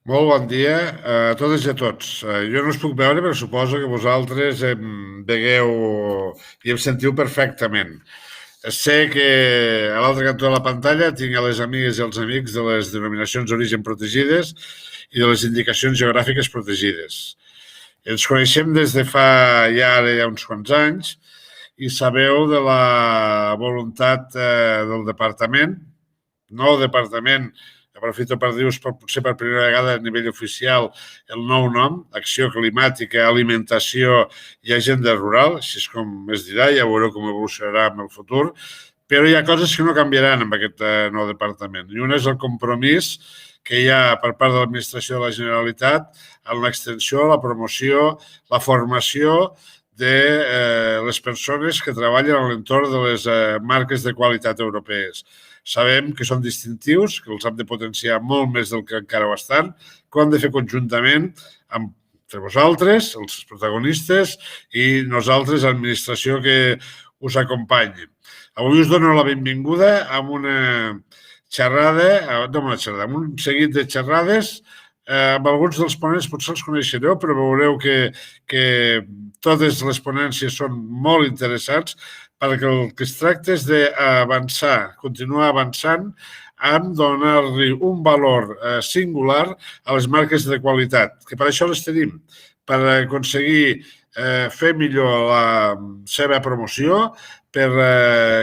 Molt bon dia a totes i a tots. Jo no us puc veure, però suposo que vosaltres em vegueu i em sentiu perfectament. Sé que a l'altre cantó de la pantalla tinc a les amigues i els amics de les denominacions d'origen protegides i de les indicacions geogràfiques protegides. Ens coneixem des de fa ara ja uns quants anys i sabeu de la voluntat del departament, nou departament. Aprofito per dir-vos potser per primera vegada a nivell oficial el nou nom, Acció Climàtica, Alimentació i Agenda Rural, així és com es dirà, ja veureu com evolucionarà en el futur, però hi ha coses que no canviaran amb aquest nou departament. I una és el compromís que hi ha per part de l'administració de la Generalitat en l'extensió, la promoció, la formació de les persones que treballen a l'entorn de les marques de qualitat europees. Sabem que són distintius, que els hem de potenciar molt més del que encara ho estan, que ho hem de fer conjuntament entre vosaltres, els protagonistes, i nosaltres, l'administració que us acompanyi. Avui us dono la benvinguda amb una xerrada, amb un seguit de xerrades. Amb alguns dels ponents potser els coneixereu, però veureu que totes les ponències són molt interessants, perquè el que es tracta és d'avançar, continuar avançant en donar-li un valor singular a les marques de qualitat, que per això les tenim, per aconseguir fer millor la seva promoció, per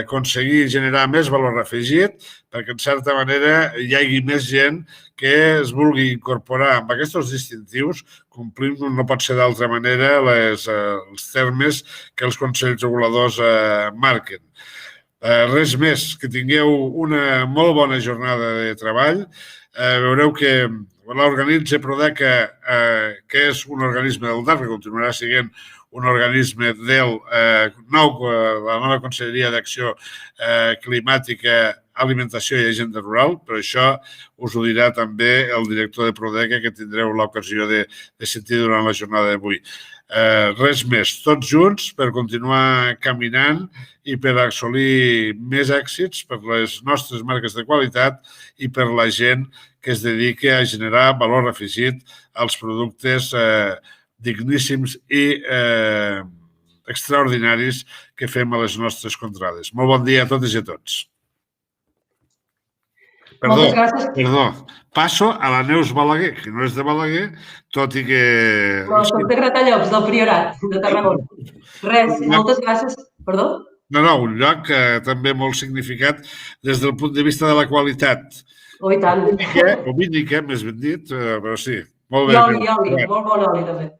aconseguir generar més valor afegit, perquè en certa manera hi hagi més gent que es vulgui incorporar amb aquests distintius, complint, no pot ser d'altra manera, els termes que els consells reguladors marquen. Res més, que tingueu una molt bona jornada de treball. Veureu que l'organitza Prodeca, que és un organisme del DAR, que continuarà sent un organisme del la nova Conselleria d'Acció Climàtica, Alimentació i Agenda Rural, però això us ho dirà també el director de Prodeca, que tindreu l'ocasió de sentir durant la jornada d'avui. Res més, tots junts per continuar caminant i per assolir més èxits per les nostres marques de qualitat i per la gent que es dedica a generar valor afegit als productes digníssims i extraordinaris que fem a les nostres contrades. Molt bon dia a totes i a tots. Perdó. Passo a la Neus Balaguer, que no és de Balaguer, tot i que... No, soc de Gratallops, del Priorat, de Tarragona. Res, moltes gràcies. Perdó? No, un lloc també molt significat des del punt de vista de la qualitat. Oh, i tant. O vínica, més ben dit, però sí. Molt bé. I oli, molt bon oli, també.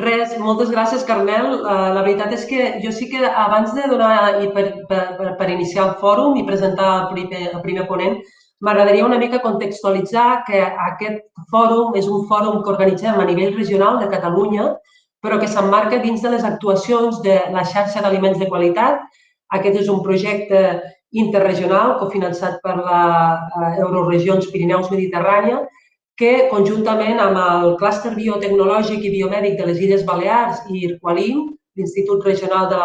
Res, moltes gràcies, Carmel. La veritat és que jo sí que abans de donar per iniciar el fòrum i presentar el primer ponent, m'agradaria una mica contextualitzar que aquest fòrum és un fòrum que organitzem a nivell regional de Catalunya, però que s'emmarca dins de les actuacions de la xarxa d'aliments de qualitat. Aquest és un projecte interregional cofinançat per la Euroregions Pirineus Mediterrània, que conjuntament amb el clúster biotecnològic i biomèdic de les Illes Balears i IRQUALIM, l'Institut Regional de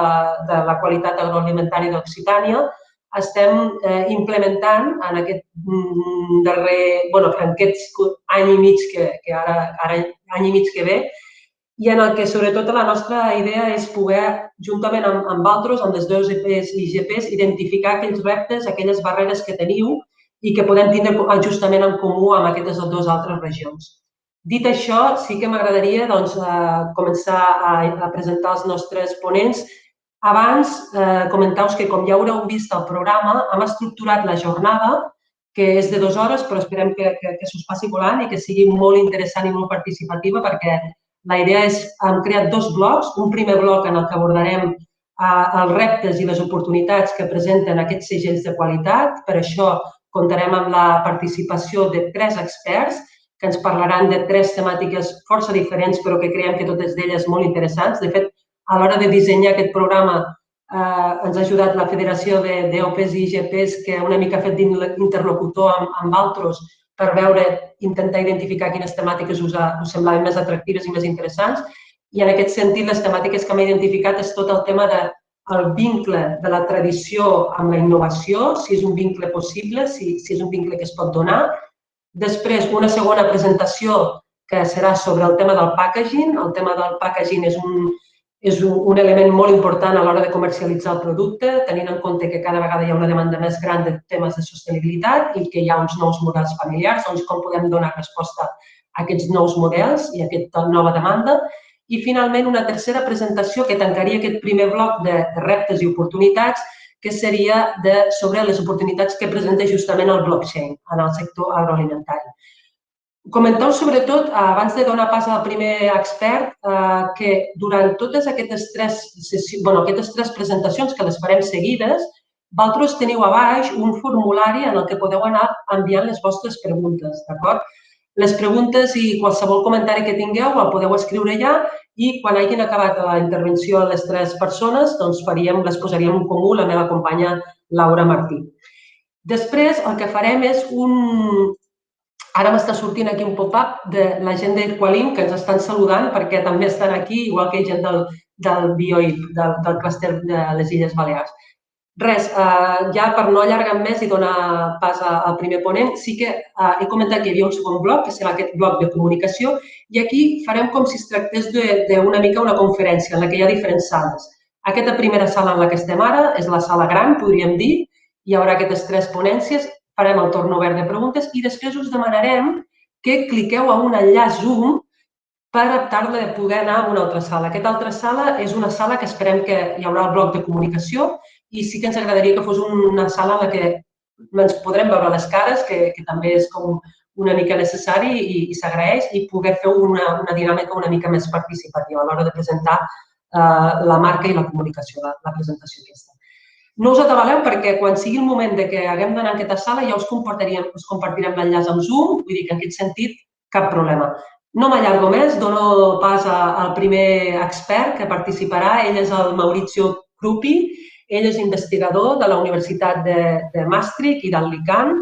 la Qualitat Agroalimentària d'Occitània, estem implementant en aquest any i mig que ve, i en el que sobretot la nostra idea és poder, juntament amb altres, amb les dues EPs i IGPs, identificar aquells reptes, aquelles barreres que teniu i que podem tindre justament en comú amb aquestes dues altres regions. Dit això, sí que m'agradaria començar a presentar els nostres ponents. Abans, comentar-vos que, com ja haureu vist al programa, hem estructurat la jornada, que és de 2 hores, però esperem que s'us passi volant i que sigui molt interessant i molt participativa, perquè la idea és, hem creat 2 blocs, un primer bloc en el que abordarem els reptes i les oportunitats que presenten aquests segells de qualitat. Per això comptarem amb la participació de 3 experts que ens parlaran de 3 temàtiques força diferents, però que creiem que totes d'elles molt interessants. De fet, a l'hora de dissenyar aquest programa ens ha ajudat la Federació d'OPs i IGPs, que una mica ha fet d'interlocutor amb altres per intentar identificar quines temàtiques us semblaven més atractives i més interessants. I en aquest sentit, les temàtiques que hem identificat és tot el tema del vincle de la tradició amb la innovació, si és un vincle possible, si és un vincle que es pot donar, Després, una segona presentació que serà sobre el tema del packaging. El tema del packaging és un element molt important a l'hora de comercialitzar el producte, tenint en compte que cada vegada hi ha una demanda més gran de temes de sostenibilitat i que hi ha uns nous models familiars, doncs com podem donar resposta a aquests nous models i a aquesta nova demanda. I, finalment, una tercera presentació que tancaria aquest primer bloc de reptes i oportunitats, que seria sobre les oportunitats que presenta justament el blockchain en el sector agroalimentari. Comentar sobretot, abans de donar pas al primer expert, que durant totes aquestes tres presentacions, que les farem seguides, vosaltres teniu a baix un formulari en el que podeu anar enviant les vostres preguntes, d'acord? Les preguntes i qualsevol comentari que tingueu el podeu escriure allà i quan hagin acabat la intervenció de les tres persones, doncs les posaríem en comú la meva companya Laura Martí. Després, el que farem és Ara m'està sortint aquí un pop-up de la gent d'Equalim que ens estan saludant perquè també estan aquí, igual que gent del BioIP, del clúster de les Illes Balears. Res, ja per no allargar més i donar pas al primer ponent, sí que he comentat que hi havia un segon bloc, que serà aquest bloc de comunicació, i aquí farem com si es tractés d'una mica una conferència en la que hi ha diferents sales. Aquesta primera sala en la que estem ara és la sala gran, podríem dir, hi haurà aquestes tres ponències, farem el torn obert de preguntes i després us demanarem que cliqueu a un enllaç Zoom per optar-ne de poder anar a una altra sala. Aquesta altra sala és una sala que esperem que hi haurà el bloc de comunicació i sí que ens agradaria que fos una sala en la que ens podrem veure les cares, que també és com una mica necessari i s'agraeix, i poder fer una dinàmica una mica més participativa a l'hora de presentar la marca i la comunicació, la presentació aquesta. No us atabaleu perquè quan sigui el moment que haguem d'anar a aquesta sala ja us compartirem l'enllaç amb Zoom, vull dir que en aquest sentit cap problema. No m'allargo més, dono pas al primer expert que participarà. Ell és el Maurizio Crupi, ell és investigador de la Universitat de Maastricht i d'Alicant.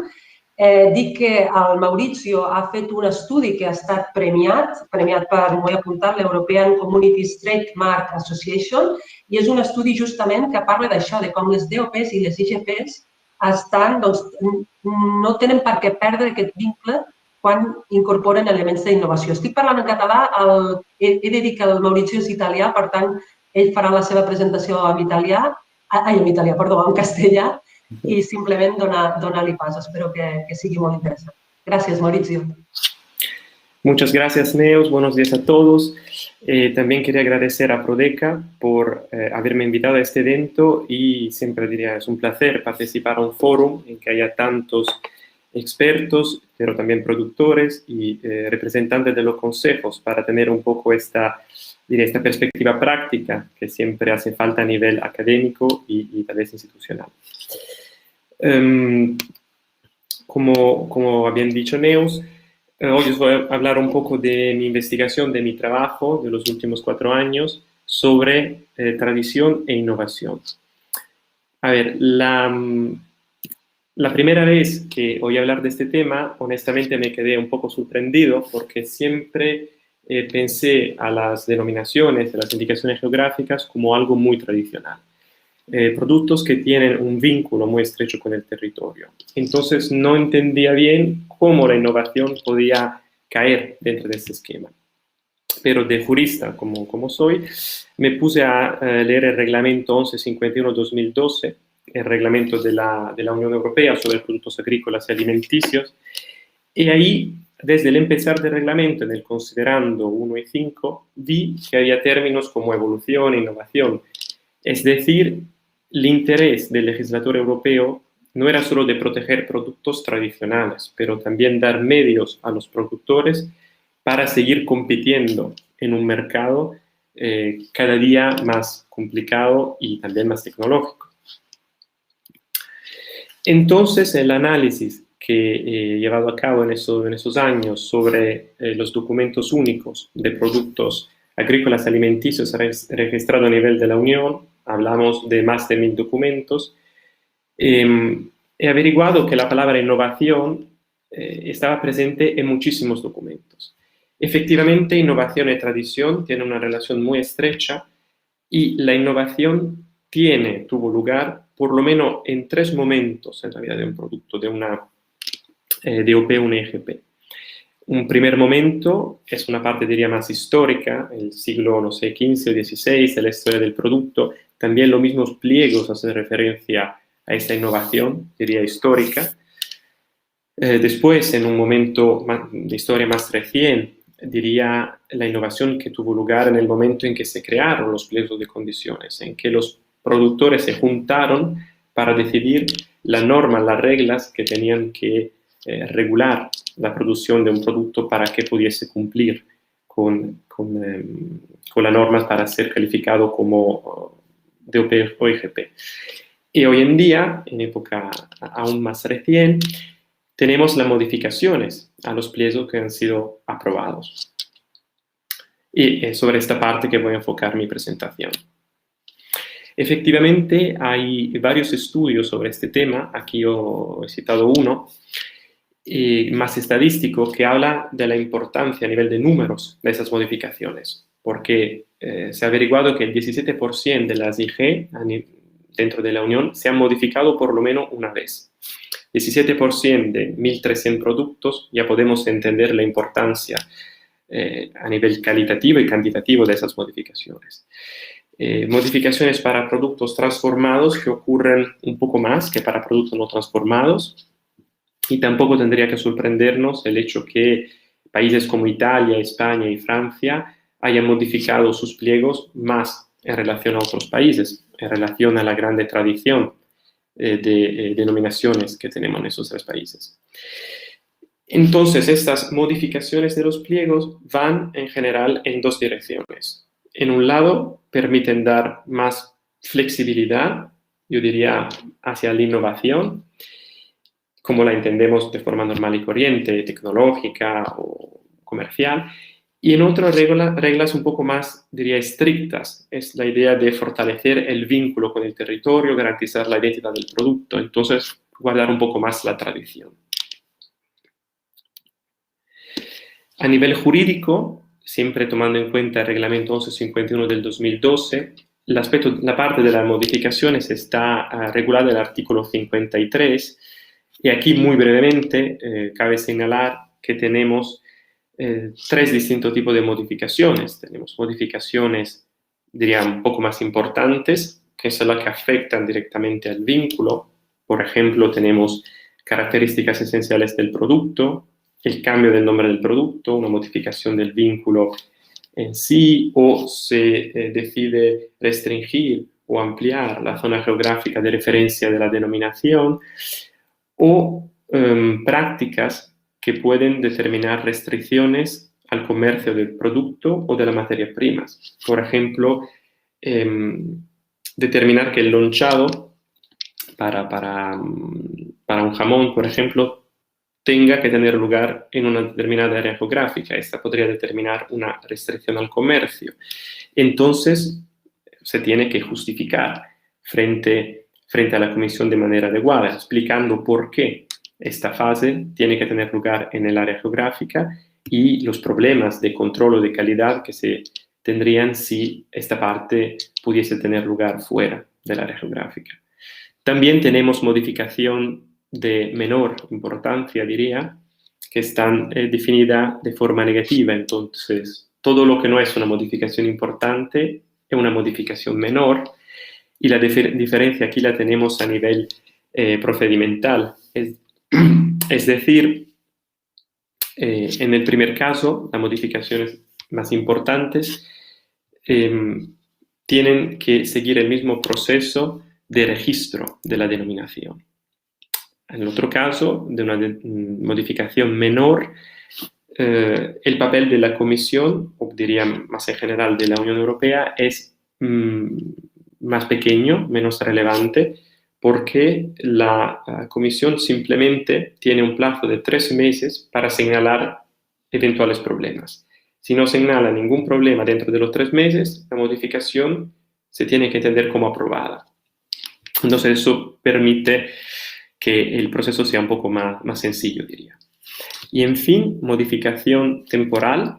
Dic que el Maurizio ha fet un estudi que ha estat premiat per, m'ho he apuntat, l'European Community Trademark Association, i és un estudi justament que parla d'això, de com les DOPs i les IGPs no tenen per què perdre aquest vincle quan incorporen elements d'innovació. Estic parlant en català, he de dir que el Maurizio és italià, per tant, ell farà la seva presentació en castellà, i simplement donar-li pas. Espero que sigui molt interessant. Gràcies, Maurizio. Muchas gracias, Neus. Buenos días a todos. También quería agradecer a Prodeca por haberme invitado a este evento y siempre diría es un placer participar a un foro en que haya tantos expertos, pero también productores y representantes de los consejos para tener un poco esta perspectiva práctica que siempre hace falta a nivel académico y tal vez institucional. Como habían dicho Neus, hoy os voy a hablar un poco de mi investigación, de mi trabajo de los últimos 4 años sobre tradición e innovación. A ver, la primera vez que oí hablar de este tema, honestamente me quedé un poco sorprendido porque siempre pensé a las denominaciones, a las indicaciones geográficas como algo muy tradicional. Productos que tienen un vínculo muy estrecho con el territorio. Entonces no entendía bien cómo la innovación podía caer dentro de este esquema. Pero de jurista, como soy, me puse a leer el reglamento 1151-2012, el reglamento de la Unión Europea sobre productos agrícolas y alimenticios, y ahí, desde el empezar del reglamento, en el considerando 1 y 5, vi que había términos como evolución e innovación. Es decir, el interés del legislador europeo no era solo de proteger productos tradicionales, pero también dar medios a los productores para seguir compitiendo en un mercado cada día más complicado y también más tecnológico. Entonces, el análisis que he llevado a cabo en esos años sobre los documentos únicos de productos agrícolas alimenticios registrados a nivel de la Unión, hablamos de más de 1000 documentos, he averiguado que la palabra innovación estaba presente en muchísimos documentos. Efectivamente, innovación y tradición tienen una relación muy estrecha y la innovación tuvo lugar por lo menos en 3 momentos en la vida de un producto, de una DOP o una IGP. Un primer momento es una parte, diría, más histórica, el siglo, no sé, XV o XVI, de la historia del producto. También los mismos pliegos hacen referencia a esta innovación, diría, histórica. Después, en un momento de historia más reciente, diría la innovación que tuvo lugar en el momento en que se crearon los pliegos de condiciones, en que los productores se juntaron para decidir la norma, las reglas que tenían que regular la producción de un producto para que pudiese cumplir con las normas para ser calificado como DOP o IGP. Y hoy en día, en época aún más reciente, tenemos las modificaciones a los pliegos que han sido aprobados. Y es sobre esta parte que voy a enfocar mi presentación. Efectivamente, hay varios estudios sobre este tema. Aquí yo he citado uno, más estadístico, que habla de la importancia a nivel de números de esas modificaciones. Porque se ha averiguado que el 17% de las IG dentro de la Unión se han modificado por lo menos una vez. 17% de 1.300 productos, ya podemos entender la importancia a nivel calitativo y cuantitativo de esas modificaciones. Modificaciones para productos transformados que ocurren un poco más que para productos no transformados, y tampoco tendría que sorprendernos el hecho que países como Italia, España y Francia hayan modificado sus pliegos más en relación a otros países, en relación a la grande tradición de denominaciones que tenemos en esos tres países. Entonces, estas modificaciones de los pliegos van en general en dos direcciones. En un lado, permiten dar más flexibilidad, yo diría, hacia la innovación, como la entendemos de forma normal y corriente, tecnológica o comercial, y en otras reglas un poco más, diría, estrictas. Es la idea de fortalecer el vínculo con el territorio, garantizar la identidad del producto, entonces guardar un poco más la tradición. A nivel jurídico, siempre tomando en cuenta el reglamento 1151 del 2012, la parte de las modificaciones está regulada en el artículo 53, y aquí muy brevemente cabe señalar que tenemos tres distintos tipos de modificaciones. Tenemos modificaciones, diría, un poco más importantes, que son las que afectan directamente al vínculo. Por ejemplo, tenemos características esenciales del producto, el cambio del nombre del producto, una modificación del vínculo en sí, o se decide restringir o ampliar la zona geográfica de referencia de la denominación, o prácticas que pueden determinar restricciones al comercio del producto o de las materias primas. Por ejemplo, determinar que el lonchado para un jamón, por ejemplo, tenga que tener lugar en una determinada área geográfica. Esta podría determinar una restricción al comercio. Entonces, se tiene que justificar frente a la comisión de manera adecuada, explicando por qué esta fase tiene que tener lugar en el área geográfica y los problemas de control o de calidad que se tendrían si esta parte pudiese tener lugar fuera del área geográfica. También tenemos modificación de menor importancia, diría, que están definidas de forma negativa. Entonces, todo lo que no es una modificación importante es una modificación menor, y la diferencia aquí la tenemos a nivel procedimental. Es decir, en el primer caso, las modificaciones más importantes tienen que seguir el mismo proceso de registro de la denominación. En el otro caso, de una modificación menor, el papel de la Comisión, o diría más en general de la Unión Europea, es más pequeño, menos relevante, porque la Comisión simplemente tiene un plazo de 3 meses para señalar eventuales problemas. Si no señala ningún problema dentro de los 3 meses, la modificación se tiene que entender como aprobada. Entonces, eso permite que el proceso sea un poco más sencillo, diría. Y, en fin, modificación temporal,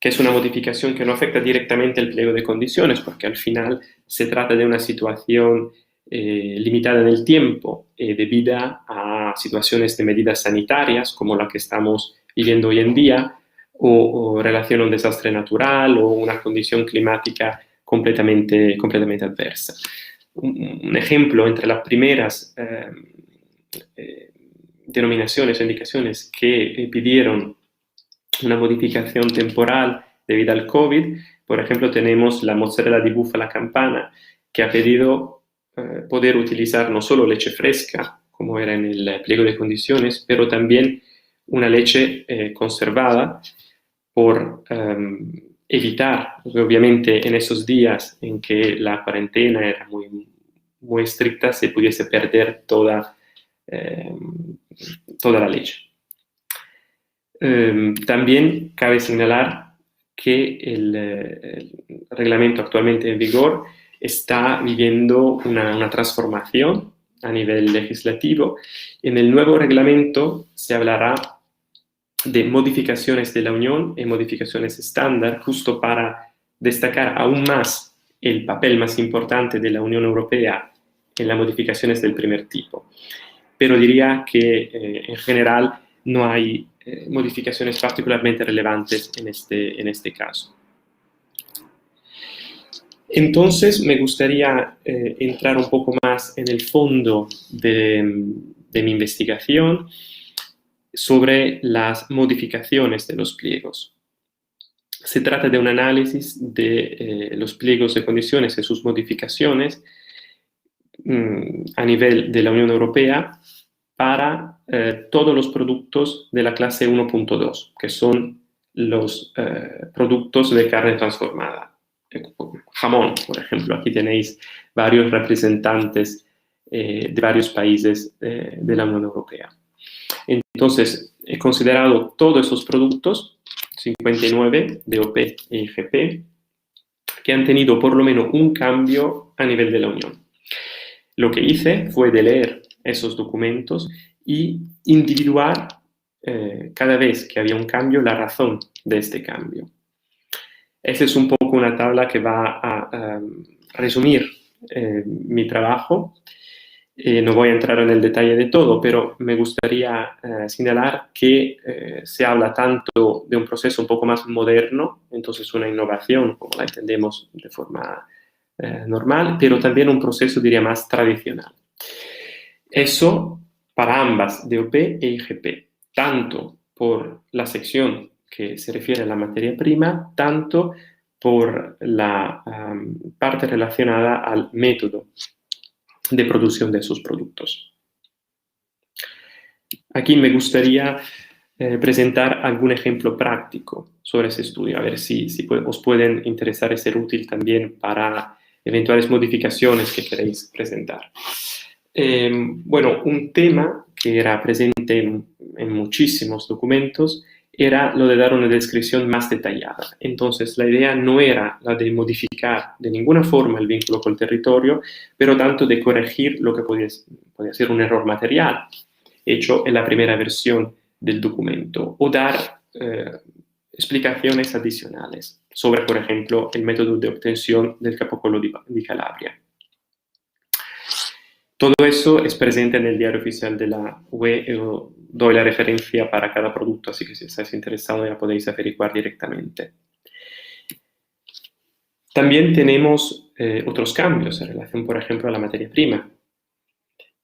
que es una modificación que no afecta directamente el pliego de condiciones, porque al final se trata de una situación limitada en el tiempo, debida a situaciones de medidas sanitarias, como la que estamos viviendo hoy en día, o relaciona un desastre natural o una condición climática completamente adversa. Un ejemplo entre las primeras denominaciones o indicaciones que pidieron una modificación temporal debido al COVID, por ejemplo, tenemos la mozzarella di búfala campana, que ha pedido poder utilizar no solo leche fresca, como era en el pliego de condiciones, pero también una leche conservada por evitar, obviamente, en esos días en que la cuarentena era muy estricta, se pudiese perder toda la leche. También cabe señalar que el reglamento actualmente en vigor está viviendo una transformación a nivel legislativo. En el nuevo reglamento se hablará de modificaciones de la Unión y modificaciones estándar, justo para destacar aún más el papel más importante de la Unión Europea en las modificaciones del primer tipo. Pero diría que en general no hay modificaciones particularmente relevantes en este caso. Entonces, me gustaría entrar un poco más en el fondo de mi investigación sobre las modificaciones de los pliegos. Se trata de un análisis de los pliegos de condiciones y sus modificaciones a nivel de la Unión Europea para todos los productos de la clase 1.2, que son los productos de carne transformada. Jamón, por ejemplo, aquí tenéis varios representantes de varios países de la Unión Europea. Entonces, he considerado todos esos productos, 59 DOP e IGP, que han tenido por lo menos un cambio a nivel de la Unión. Lo que hice fue de leer esos documentos y individuar cada vez que había un cambio la razón de este cambio. Esta es un poco una tabla que va a resumir mi trabajo. No voy a entrar en el detalle de todo, pero me gustaría señalar que se habla tanto de un proceso un poco más moderno, entonces una innovación como la entendemos de forma normal, pero también un proceso, diría, más tradicional. Eso para ambas, DOP e IGP, tanto por la sección que se refiere a la materia prima, tanto por la parte relacionada al método de producción de esos productos. Aquí me gustaría presentar algún ejemplo práctico sobre ese estudio, a ver si os pueden interesar y ser útil también para eventuales modificaciones que queréis presentar. Bueno, un tema que era presente en muchísimos documentos era lo de dar una descripción más detallada. Entonces, la idea no era la de modificar de ninguna forma el vínculo con el territorio, pero tanto de corregir lo que podía ser un error material hecho en la primera versión del documento, o dar explicaciones adicionales sobre, por ejemplo, el método de obtención del capocollo di Calabria. Todo eso es presente en el diario oficial de la UE. Yo doy la referencia para cada producto, así que si estáis interesados ya podéis averiguar directamente. También tenemos otros cambios en relación, por ejemplo, a la materia prima.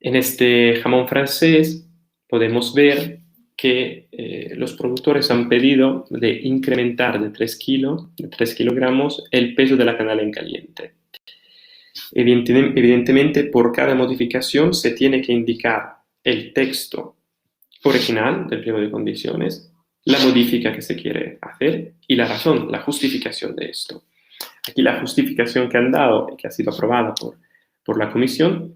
En este jamón francés podemos ver que los productores han pedido de incrementar de 3 kilogramos el peso de la canela en caliente. Evidentemente, por cada modificación se tiene que indicar el texto original del pliego de condiciones, la modificación que se quiere hacer y la razón, la justificación de esto. Aquí la justificación que han dado y que ha sido aprobada por la comisión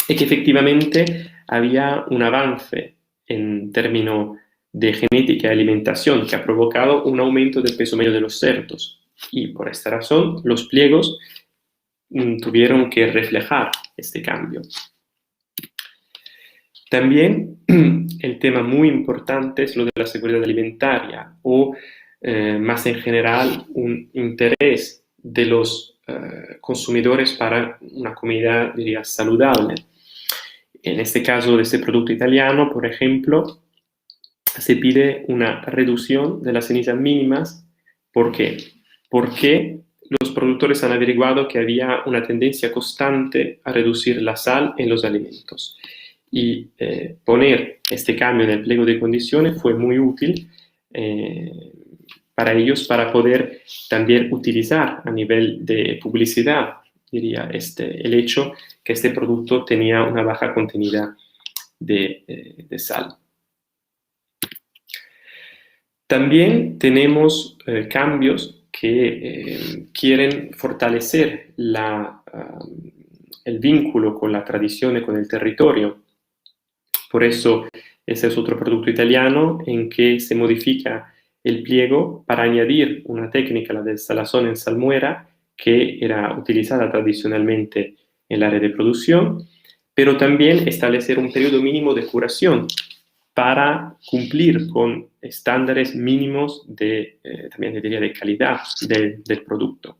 es que efectivamente había un avance en términos de genética y alimentación que ha provocado un aumento del peso medio de los cerdos, y por esta razón los pliegos tuvieron que reflejar este cambio. También el tema muy importante es lo de la seguridad alimentaria o más en general un interés de los consumidores para una comida, diría, saludable. En este caso de este producto italiano, por ejemplo, se pide una reducción de las cenizas mínimas. ¿Por qué? Porque los productores han averiguado que había una tendencia constante a reducir la sal en los alimentos. Y poner este cambio en el pliego de condiciones fue muy útil para ellos, para poder también utilizar a nivel de publicidad, diría, el hecho que este producto tenía una baja contenida de sal. También tenemos cambios que quieren fortalecer el vínculo con la tradición y con el territorio. Por eso, ese es otro producto italiano en que se modifica el pliego para añadir una técnica, la del salazón en salmuera, que era utilizada tradicionalmente en la red de producción, pero también establecer un periodo mínimo de curación para cumplir con estándares mínimos también diría de calidad del producto.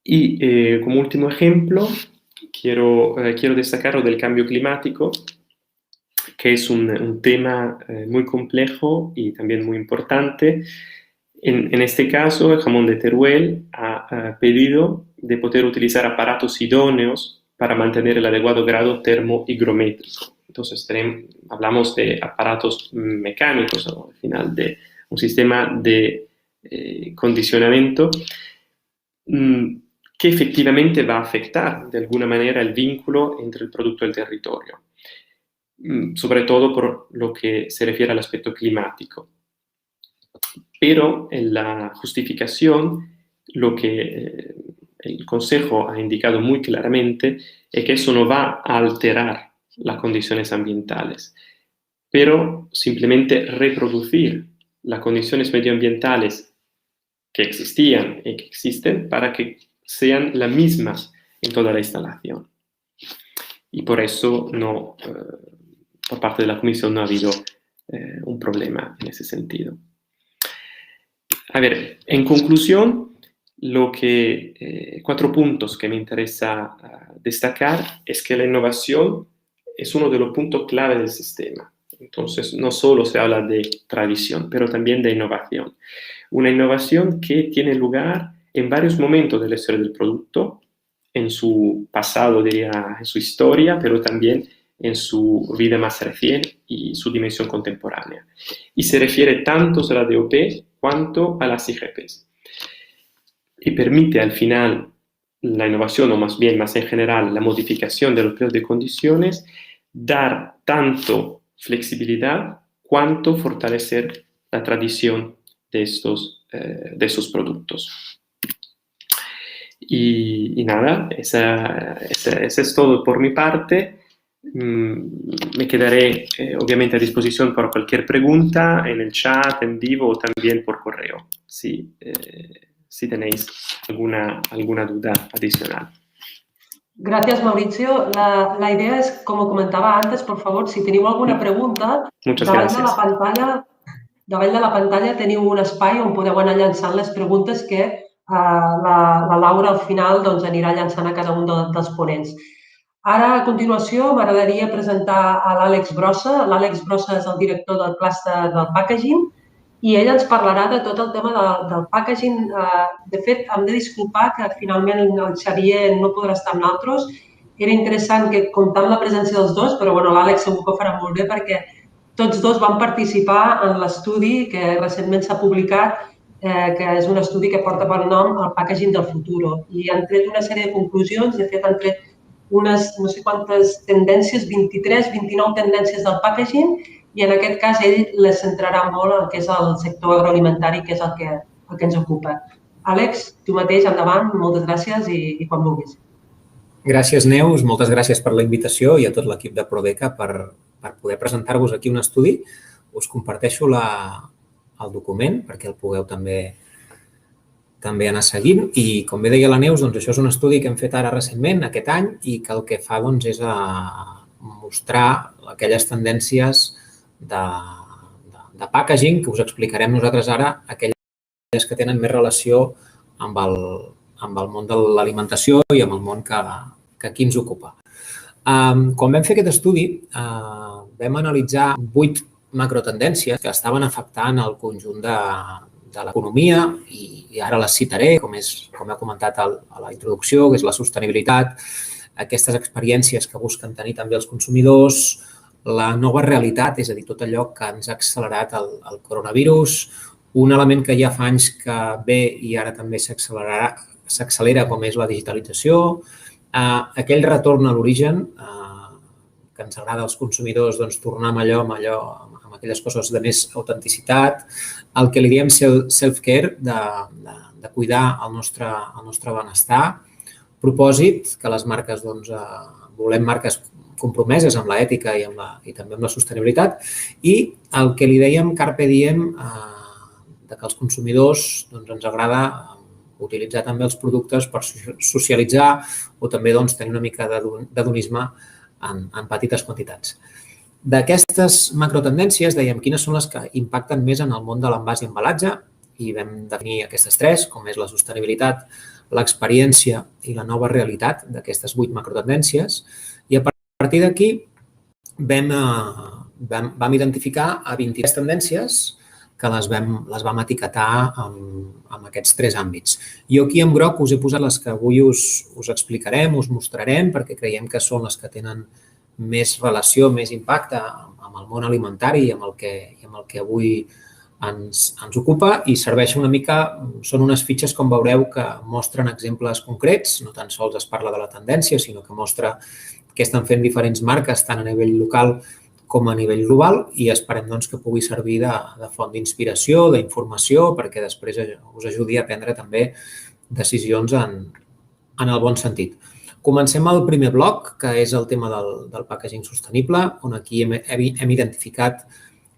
Y como último ejemplo, quiero destacar lo del cambio climático, que es un tema muy complejo y también muy importante. En este caso, el jamón de Teruel ha pedido de poder utilizar aparatos idóneos para mantener el adecuado grado termohigrométrico. Entonces, hablamos de aparatos mecánicos, ¿no? Al final de un sistema de condicionamiento que efectivamente va a afectar de alguna manera el vínculo entre el producto y el territorio, sobre todo por lo que se refiere al aspecto climático. Pero en la justificación, lo que el Consejo ha indicado muy claramente es que eso no va a alterar las condiciones ambientales, pero simplemente reproducir las condiciones medioambientales que existían y que existen para que sean las mismas en toda la instalación. Y por eso por parte de la Comisión no ha habido un problema en ese sentido. A ver, en conclusión, 4 puntos que me interesa destacar es que la innovación es uno de los puntos clave del sistema. Entonces, no solo se habla de tradición, pero también de innovación. Una innovación que tiene lugar en varios momentos de la historia del producto, en su pasado, diría, en su historia, pero también en su vida más reciente y su dimensión contemporánea. Y se refiere tanto a la DOP cuanto a las IGPs. Y permite al final la innovación, o más bien, más en general, la modificación de los pliegos de condiciones, dar tanto flexibilidad cuanto fortalecer la tradición de estos productos. Y nada, ese es todo por mi parte. Me quedaré obviamente a disposición para cualquier pregunta en el chat, en vivo o también por correo, si tenéis alguna duda adicional. Gracias, Mauricio. La idea es, como comentaba antes, por favor, si teniu alguna pregunta, davant de la pantalla teniu un espai on podeu anar llançant les preguntes que la Laura al final doncs, anirà llançant a cada un dels ponents. Ara, a continuació, m'agradaria presentar a l'Àlex Brossa. L'Àlex Brossa és el director del clúster del packaging i ell ens parlarà de tot el tema del packaging. De fet, hem de disculpar que finalment el Xavier no podrà estar amb nosaltres. Era interessant que comptar amb la presència dels dos, però l'Àlex segur que ho farà molt bé perquè tots dos van participar en l'estudi que recentment s'ha publicat, que és un estudi que porta per nom el packaging del futuro. I han tret una sèrie de conclusions, de fet han tret unes no sé quantes tendències, 23, 29 tendències del packaging, i en aquest cas ell les centrarà molt en el que és el sector agroalimentari, que és el que ens ocupa. Àlex, tu mateix, endavant, moltes gràcies i quan vulguis. Gràcies, Neus, moltes gràcies per la invitació i a tot l'equip de Prodeca per poder presentar-vos aquí un estudi. Us comparteixo el document perquè el pugueu també anar seguint. I, com bé deia la Neus, això és un estudi que hem fet ara recentment, aquest any, i que el que fa és mostrar aquelles tendències de packaging que us explicarem nosaltres ara, aquelles que tenen més relació amb el món de l'alimentació i amb el món que aquí ens ocupa. Quan vam fer aquest estudi, vam analitzar 8 macrotendències que estaven afectant el conjunt de l'economia i ara les citaré, com he comentat a la introducció, que és la sostenibilitat, aquestes experiències que busquen tenir també els consumidors, la nova realitat, és a dir, tot allò que ens ha accelerat el coronavirus, un element que ja fa anys que ve i ara també s'accelera, com és la digitalització, aquell retorn a l'origen, que ens agrada als consumidors tornar amb amb aquelles coses de més autenticitat, el que li diem self-care, de cuidar el nostre benestar, propòsit, que les marques volem marques compromeses amb l'ètica i també amb la sostenibilitat, i el que li dèiem carpe diem, que als consumidors ens agrada utilitzar també els productes per socialitzar o també tenir una mica d'hedonisme en petites quantitats. D'aquestes macrotendències dèiem quines són les que impacten més en el món de l'envàs i embalatge i vam definir aquestes 3, com és la sostenibilitat, l'experiència i la nova realitat d'aquestes 8 macrotendències, i a partir d'aquí vam identificar a 23 tendències que les vam etiquetar en aquests 3 àmbits. Jo aquí en groc us he posat les que avui us explicarem, us mostrarem, perquè creiem que són les que tenen més relació, més impacte amb el món alimentari i amb el que avui ens ocupa i serveix una mica, són unes fitxes, com veureu, que mostren exemples concrets, no tan sols es parla de la tendència, sinó que mostra què estan fent diferents marques, tant a nivell local com a nivell global, i esperem que pugui servir de font d'inspiració, d'informació, perquè després us ajudi a prendre també decisions en el bon sentit. Comencem el primer bloc, que és el tema del packaging sostenible, on aquí hem identificat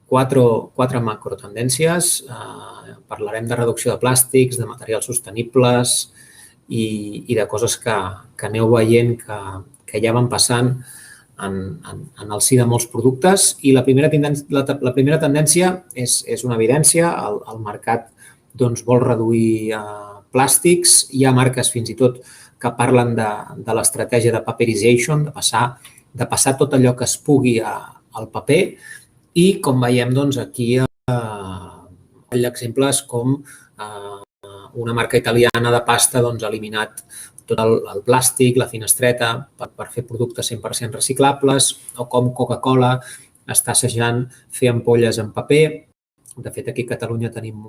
4 macrotendències. Parlarem de reducció de plàstics, de materials sostenibles i de coses que aneu veient que ja van passant en el si de molts productes. I la primera tendència és una evidència. El mercat vol reduir plàstics. Hi ha marques fins i tot que parlen de l'estratègia de paperization, de passar tot allò que es pugui al paper. I, com veiem, aquí hi ha exemples com una marca italiana de pasta ha eliminat tot el plàstic, la finestreta, per fer productes 100% reciclables, o com Coca-Cola està assajant fer ampolles en paper. De fet, aquí a Catalunya tenim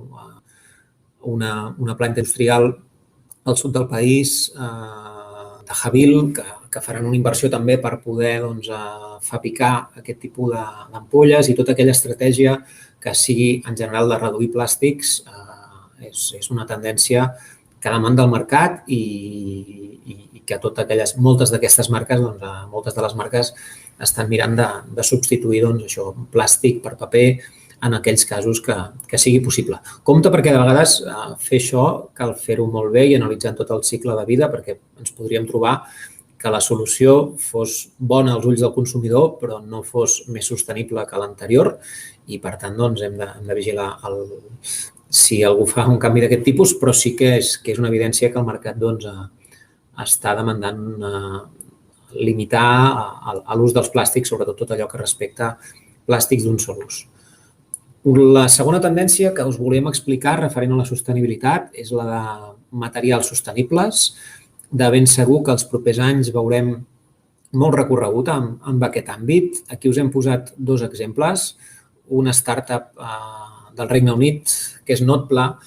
una planta industrial al sud del país, de Javil, que faran una inversió també per poder fabricar aquest tipus d'ampolles, i tota aquella estratègia que sigui en general de reduir plàstics és una tendència que demanda el mercat i que moltes d'aquestes marques, moltes de les marques estan mirant de substituir plàstic per paper en aquells casos que sigui possible. Compte perquè de vegades fer això cal fer-ho molt bé i analitzant tot el cicle de vida, perquè ens podríem trobar que la solució fos bona als ulls del consumidor però no fos més sostenible que l'anterior i, per tant, hem de vigilar si algú fa un canvi d'aquest tipus, però sí que és una evidència que el mercat està demandant limitar l'ús dels plàstics, sobretot tot allò que respecta plàstics d'un sol ús. La segona tendència que us volíem explicar referent a la sostenibilitat és la de materials sostenibles. De ben segur que els propers anys veurem molt recorregut en aquest àmbit. Aquí us hem posat 2 exemples. Una startup del Regne Unit, que és Notpla,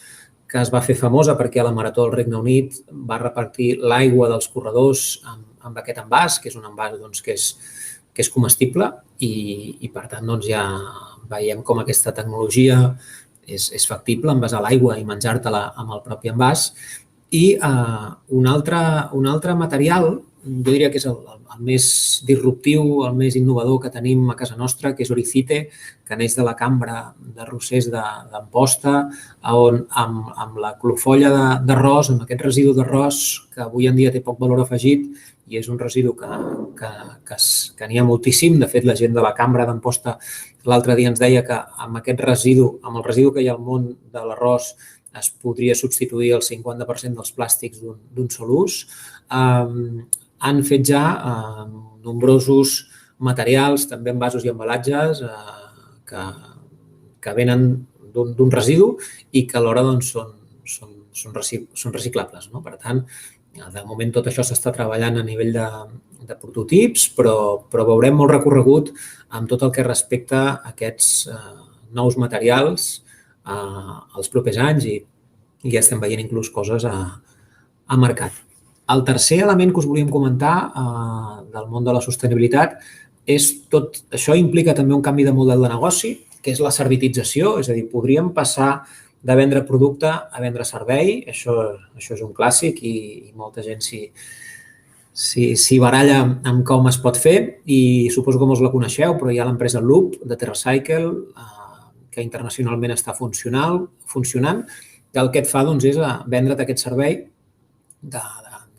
que es va fer famosa perquè a la Marató del Regne Unit va repartir l'aigua dels corredors amb aquest envàs, que és un envàs que és comestible i, per tant, ja veiem com aquesta tecnologia és factible, envasar l'aigua i menjar-te-la amb el propi envàs. I un altre material, jo diria que és el més disruptiu, el més innovador que tenim a casa nostra, que és Oricite, que neix de la cambra de Rossers d'Amposta, on amb la clofolla d'arròs, amb aquest residu d'arròs que avui en dia té poc valor afegit i és un residu que n'hi ha moltíssim. De fet, la gent de la cambra d'Amposta l'altre dia ens deia que amb aquest residu, amb el residu que hi ha al món de l'arròs, es podria substituir el 50% dels plàstics d'un sol ús. Han fet ja nombrosos materials, també envasos i embalatges que venen d'un residu i que alhora són reciclables. Per tant, de moment tot això s'està treballant a nivell de prototips, però veurem molt recorregut amb tot el que respecta a aquests nous materials els propers anys i ja estem veient inclús coses a mercat. El tercer element que us volíem comentar del món de la sostenibilitat és tot això implica també un canvi de model de negoci, que és la servitització, és a dir, podríem passar de vendre producte a vendre servei, això és un clàssic i molta gent s'hi baralla amb com es pot fer i suposo que molts la coneixeu, però hi ha l'empresa Loop de TerraCycle que internacionalment està funcionant, que el que et fa és vendre't aquest servei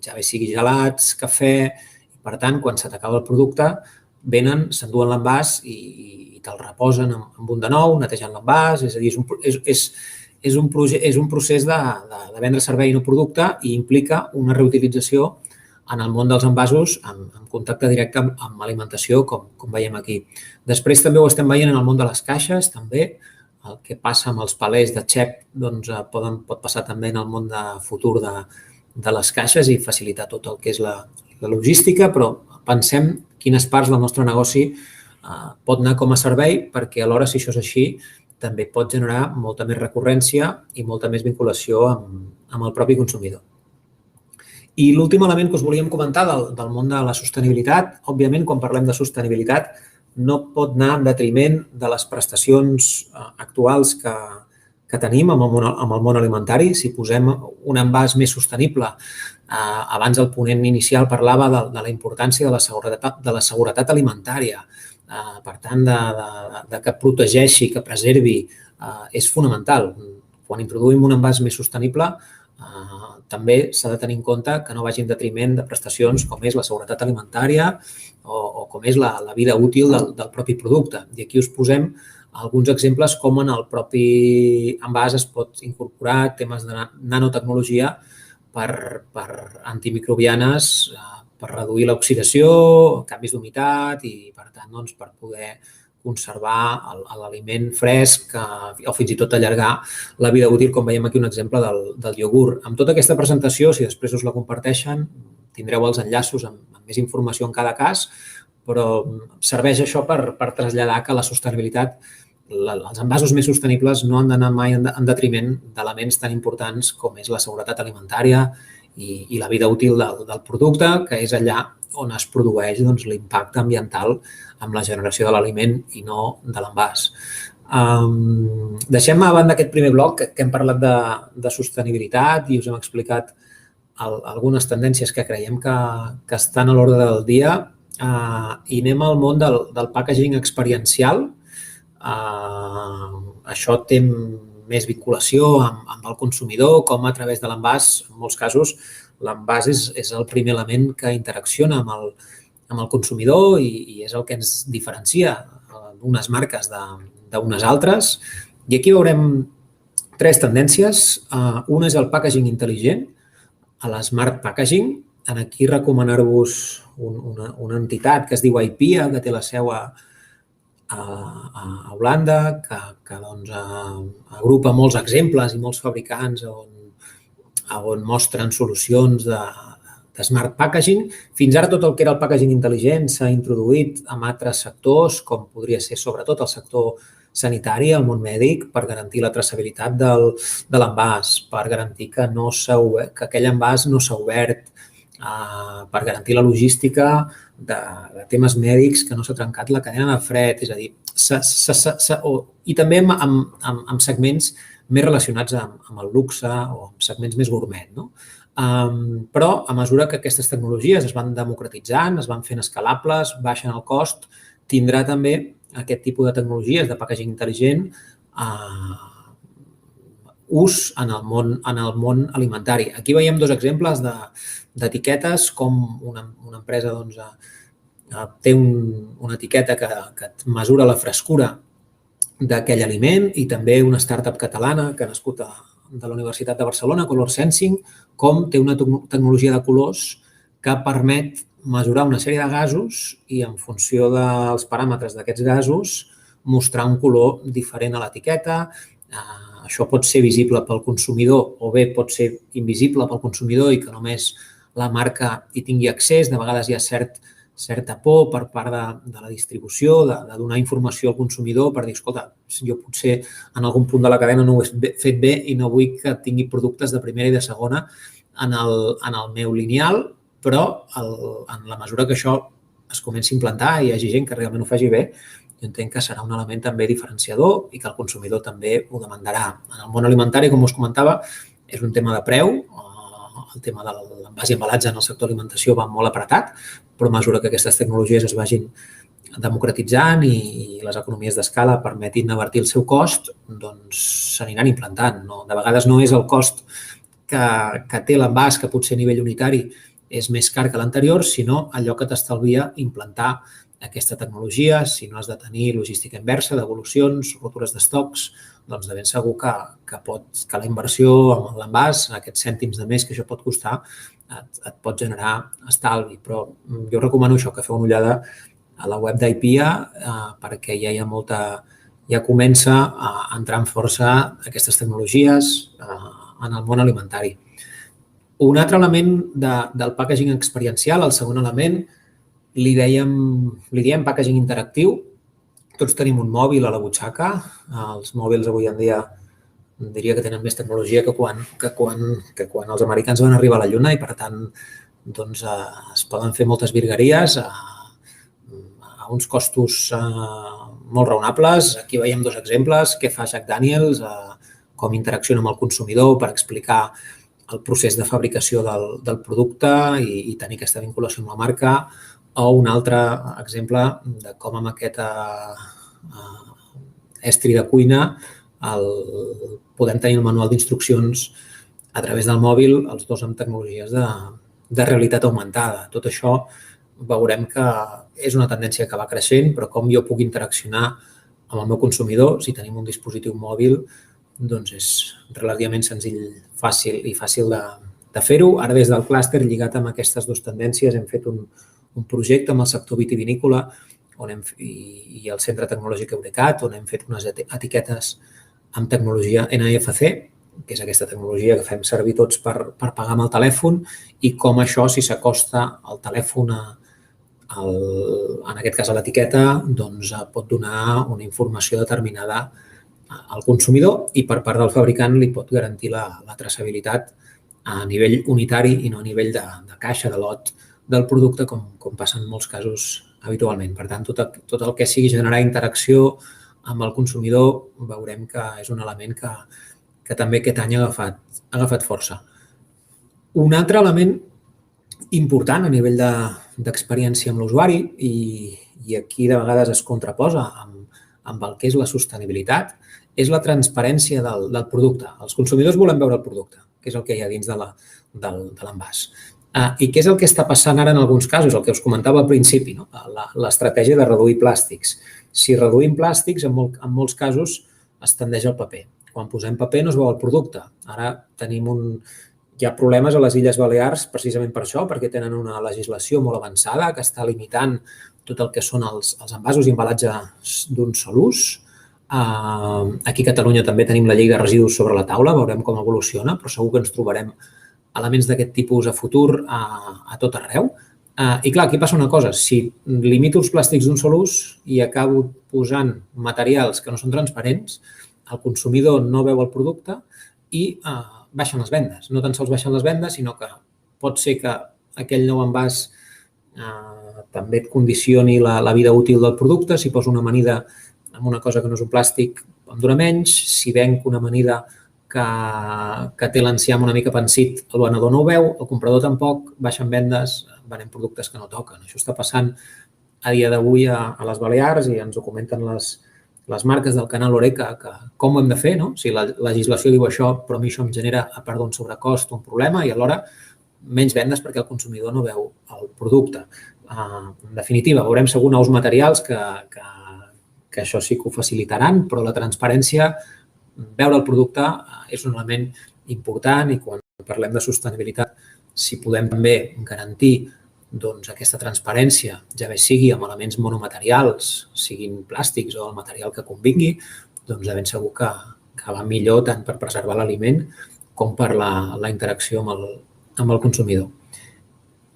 ja bé sigui gelats, cafè, i per tant, quan se t'acaba el producte, venen, s'enduen l'envàs i te'l reposen amb un de nou, netejant l'envàs, és a dir, és un procés de vendre servei i no producte i implica una reutilització en el món dels envasos en contacte directe amb alimentació, com veiem aquí. Després també ho estem veient en el món de les caixes, també. El que passa amb els palets de xep pot passar també en el món de futur de les caixes i facilitar tot el que és la logística, però pensem quines parts del nostre negoci pot anar com a servei perquè alhora, si això és així, també pot generar molta més recurrència i molta més vinculació amb el propi consumidor. I l'últim element que us volíem comentar del món de la sostenibilitat, òbviament, quan parlem de sostenibilitat, no pot anar en detriment de les prestacions actuals que tenim amb el món alimentari. Si posem un envàs més sostenible, abans el ponent inicial parlava de la importància de la seguretat alimentària. Per tant, que protegeixi, que preservi, és fonamental. Quan introduïm un envàs més sostenible, també s'ha de tenir en compte que no vagi en detriment de prestacions com és la seguretat alimentària o com és la vida útil del propi producte. I aquí us posem alguns exemples com en el propi envàs es pot incorporar temes de nanotecnologia per antimicrobianes, per reduir l'oxidació, canvis d'humitat i, per tant, per poder conservar l'aliment fresc o fins i tot allargar la vida útil, com veiem aquí un exemple del iogurt. Amb tota aquesta presentació, si després us la comparteixen, tindreu els enllaços amb més informació en cada cas, però serveix això per traslladar que la sostenibilitat, els envasos més sostenibles no han d'anar mai en detriment d'elements tan importants com és la seguretat alimentària i la vida útil del producte, que és allà on es produeix l'impacte ambiental amb la generació de l'aliment i no de l'envàs. Deixem a banda aquest primer bloc que hem parlat de sostenibilitat i us hem explicat algunes tendències que creiem que estan a l'ordre del dia i anem al món del packaging experiencial. Això té més vinculació amb el consumidor, com a través de l'envàs, en molts casos, l'envàs és el primer element que interacciona amb el consumidor i és el que ens diferencia d'unes marques d'unes altres. I aquí veurem tres tendències. Una és el packaging intel·ligent, l'smart packaging. Aquí recomanar-vos una entitat que es diu IPEA, que té la seu a Holanda, que agrupa molts exemples i molts fabricants on mostren solucions de smart packaging. Fins ara tot el que era el packaging intel·ligent s'ha introduït en altres sectors, com podria ser sobretot el sector sanitari, el món mèdic, per garantir la traçabilitat de l'envàs, per garantir que aquell envàs no s'ha obert, per garantir la logística de temes mèdics, que no s'ha trencat la cadena de fred, és a dir, i també amb segments més relacionats amb el luxe o amb segments més gourmet. Però a mesura que aquestes tecnologies es van democratitzant, es van fent escalables, baixen el cost, tindrà també aquest tipus de tecnologies de packaging intel·ligent ús en el món alimentari. Aquí veiem dos exemples d'etiquetes, com una empresa té una etiqueta que mesura la frescura d'aquell aliment i també una startup catalana que ha nascut de la Universitat de Barcelona, Color Sensing, com té una tecnologia de colors que permet mesurar una sèrie de gasos i en funció dels paràmetres d'aquests gasos mostrar un color diferent a l'etiqueta. Això pot ser visible pel consumidor o bé pot ser invisible pel consumidor i que només la marca hi tingui accés. De vegades hi ha certa por per part de la distribució, de donar informació al consumidor per dir, escolta, jo potser en algun punt de la cadena no ho he fet bé i no vull que tingui productes de primera i de segona en el meu lineal, però en la mesura que això es comenci a implantar i hi hagi gent que realment ho faci bé, jo entenc que serà un element també diferenciador i que el consumidor també ho demandarà. En el món alimentari, com us comentava, és un tema de preu. El tema de l'envàs i embalatge en el sector alimentació va molt apretat, però a mesura que aquestes tecnologies es vagin democratitzant i les economies d'escala permetin abatir el seu cost, doncs s'aniran implantant. De vegades no és el cost que té l'envàs, que potser a nivell unitari és més car que l'anterior, sinó allò que t'estalvia implantar aquesta tecnologia. Si no has de tenir logística inversa, devolucions, ruptures d'estocs, doncs de ben segur que la inversió amb l'envàs, aquests cèntims de més que això pot costar, et pot generar estalvi. Però jo recomano això, que feu una ullada a la web d'IPIA perquè ja comença a entrar en força aquestes tecnologies en el món alimentari. Un altre element del packaging experiencial, el segon element, li diem packaging interactiu. Tots tenim un mòbil a la butxaca. Els mòbils avui en dia diria que tenen més tecnologia que quan els americans van arribar a la Lluna i, per tant, doncs, es poden fer moltes virgueries a uns costos molt raonables. Aquí veiem dos exemples. Què fa Jack Daniels, com interacciona amb el consumidor per explicar el procés de fabricació del producte i tenir aquesta vinculació amb la marca, o un altre exemple de com amb aquest estri de cuina podem tenir el manual d'instruccions a través del mòbil, els dos amb tecnologies de realitat augmentada. Tot això veurem que és una tendència que va creixent, però com jo puc interaccionar amb el meu consumidor, si tenim un dispositiu mòbil, doncs és relativament senzill i fàcil de fer-ho. Ara, des del clúster, lligat amb aquestes dues tendències, hem fet un projecte amb el sector vitivinícola i el Centre Tecnològic Eurecat, on hem fet unes etiquetes amb tecnologia NFC, que és aquesta tecnologia que fem servir tots per pagar amb el telèfon, i com això, si s'acosta el telèfon en aquest cas a l'etiqueta, doncs pot donar una informació determinada al consumidor i per part del fabricant li pot garantir la traçabilitat a nivell unitari i no a nivell de caixa, de lot del producte, com passa en molts casos habitualment. Per tant, tot el que sigui generar interacció amb el consumidor veurem que és un element que també aquest any ha agafat força. Un altre element important a nivell d'experiència amb l'usuari, i aquí de vegades es contraposa amb el que és la sostenibilitat, és la transparència del producte. Els consumidors volen veure el producte, que és el que hi ha dins de l'envàs. I què és el que està passant ara en alguns casos? El que us comentava al principi, l'estratègia de reduir plàstics. Si reduïm plàstics, en molts casos es tendeix al paper. Quan posem paper no es veu el producte. Ara hi ha problemes a les Illes Balears precisament per això, perquè tenen una legislació molt avançada que està limitant tot el que són els envasos i embalatges d'un sol ús. Aquí a Catalunya també tenim la llei de residus sobre la taula, veurem com evoluciona, però segur que ens trobarem elements d'aquest tipus a futur a tot arreu. I clar, aquí passa una cosa, si limito els plàstics d'un sol ús i acabo posant materials que no són transparents, el consumidor no veu el producte i baixen les vendes. No tan sols baixen les vendes, sinó que pot ser que aquell nou envàs també et condicioni la vida útil del producte. Si poso una amanida amb una cosa que no és un plàstic, em dura menys. Si venc una amanida que té l'enciam una mica pensit, el venedor no ho veu, el comprador tampoc, baixen vendes, venem productes que no toquen. Això està passant a dia d'avui a les Balears i ens ho comenten les marques del canal Oreca, que com ho hem de fer, no? Si la legislació diu això, però a mi això em genera, a part d'un sobrecost, un problema, i alhora menys vendes perquè el consumidor no veu el producte. En definitiva, veurem segur nous materials que això sí que ho facilitaran, però la transparència, veure el producte, és un element important, i quan parlem de sostenibilitat, si podem també garantir doncs, aquesta transparència, ja bé sigui amb elements monomaterials, siguin plàstics o el material que convingui, doncs de ben segur que va millor tant per preservar l'aliment com per la interacció amb el consumidor.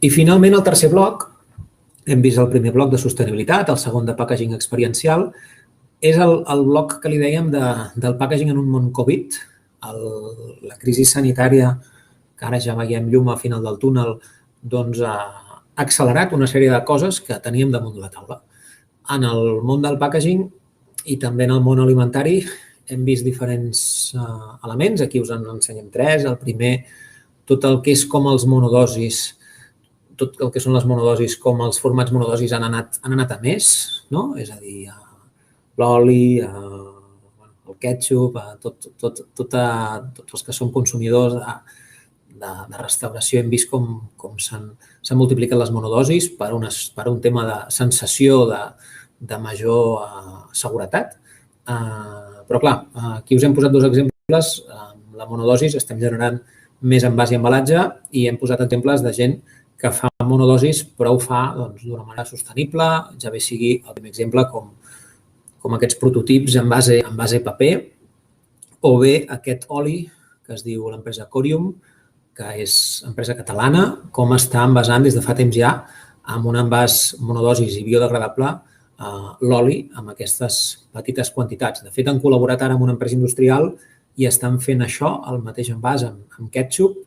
I finalment, el tercer bloc, hem vist el primer bloc de sostenibilitat, el segon de packaging experiencial, és el bloc que li dèiem del packaging en un món Covid. La crisi sanitària, que ara ja veiem llum al final del túnel, doncs ha accelerat una sèrie de coses que teníem damunt de la taula. En el món del packaging i també en el món alimentari hem vist diferents elements. Aquí us en ensenyem tres. El primer, tot el que és com els monodosis, tot el que són les monodosis, com els formats monodosis han anat a més, no? És a dir, l'oli, el ketchup, tots els que som consumidors de restauració hem vist com s'han multiplicat les monodosis per un tema de sensació de major seguretat. Però, clar, aquí us hem posat dos exemples. Amb la monodosis estem generant més envàs i embalatge i hem posat exemples de gent que fa monodosis però ho fa d'una manera sostenible, ja bé sigui el primer exemple com aquests prototips en base paper o bé aquest oli que es diu l'empresa Corium, que és empresa catalana, com està envasant des de fa temps ja amb un envàs monodosis i biodegradable l'oli amb aquestes petites quantitats. De fet, han col·laborat ara amb una empresa industrial i estan fent això, el mateix envàs amb ketchup,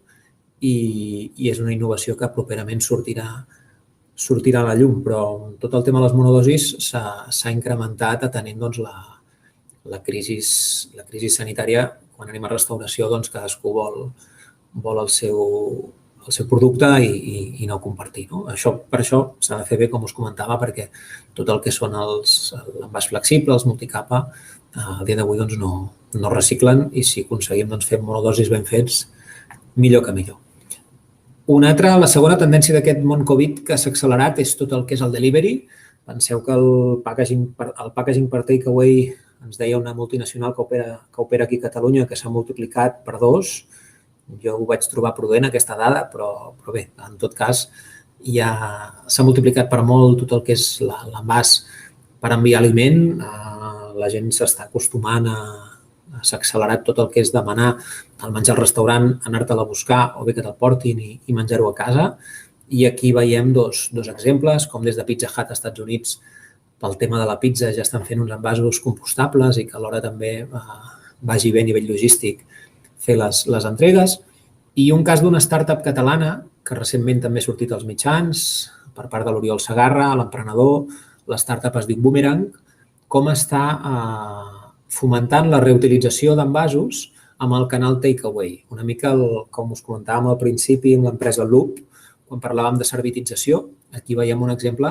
i és una innovació que properament sortirà a la llum, però tot el tema de les monodosis s'ha incrementat atenent la crisi sanitària. Quan anem a restauració, cadascú vol el seu producte i no compartir. Per això s'ha de fer bé, com us comentava, perquè tot el que són l'envàs flexible, els multicapa, a dia d'avui no reciclen i si aconseguim fer monodosis ben fets, millor que millor. La segona tendència d'aquest món Covid que s'ha accelerat és tot el que és el delivery. Penseu que el packaging per takeaway, ens deia una multinacional que opera aquí a Catalunya, que s'ha multiplicat per 2. Jo ho vaig trobar prudent, aquesta dada, però bé, en tot cas, ja s'ha multiplicat per molt tot el que és l'envàs per enviar aliment. La gent s'està acostumant s'ha accelerat tot el que és demanar el menjar al restaurant, anar-te'l a buscar o bé que te'l portin i menjar-ho a casa. I aquí veiem dos exemples, com des de Pizza Hut als Estats Units, pel tema de la pizza ja estan fent uns envasos compostables i que alhora també vagi bé a nivell logístic fer les entregues. I un cas d'una startup catalana que recentment també ha sortit als mitjans per part de l'Oriol Segarra, l'emprenedor, la startup es diu Boomerang, com està fomentant la reutilització d'envasos amb el canal takeaway. Una mica, com us comentàvem al principi amb l'empresa Loop, quan parlàvem de servitització, aquí veiem un exemple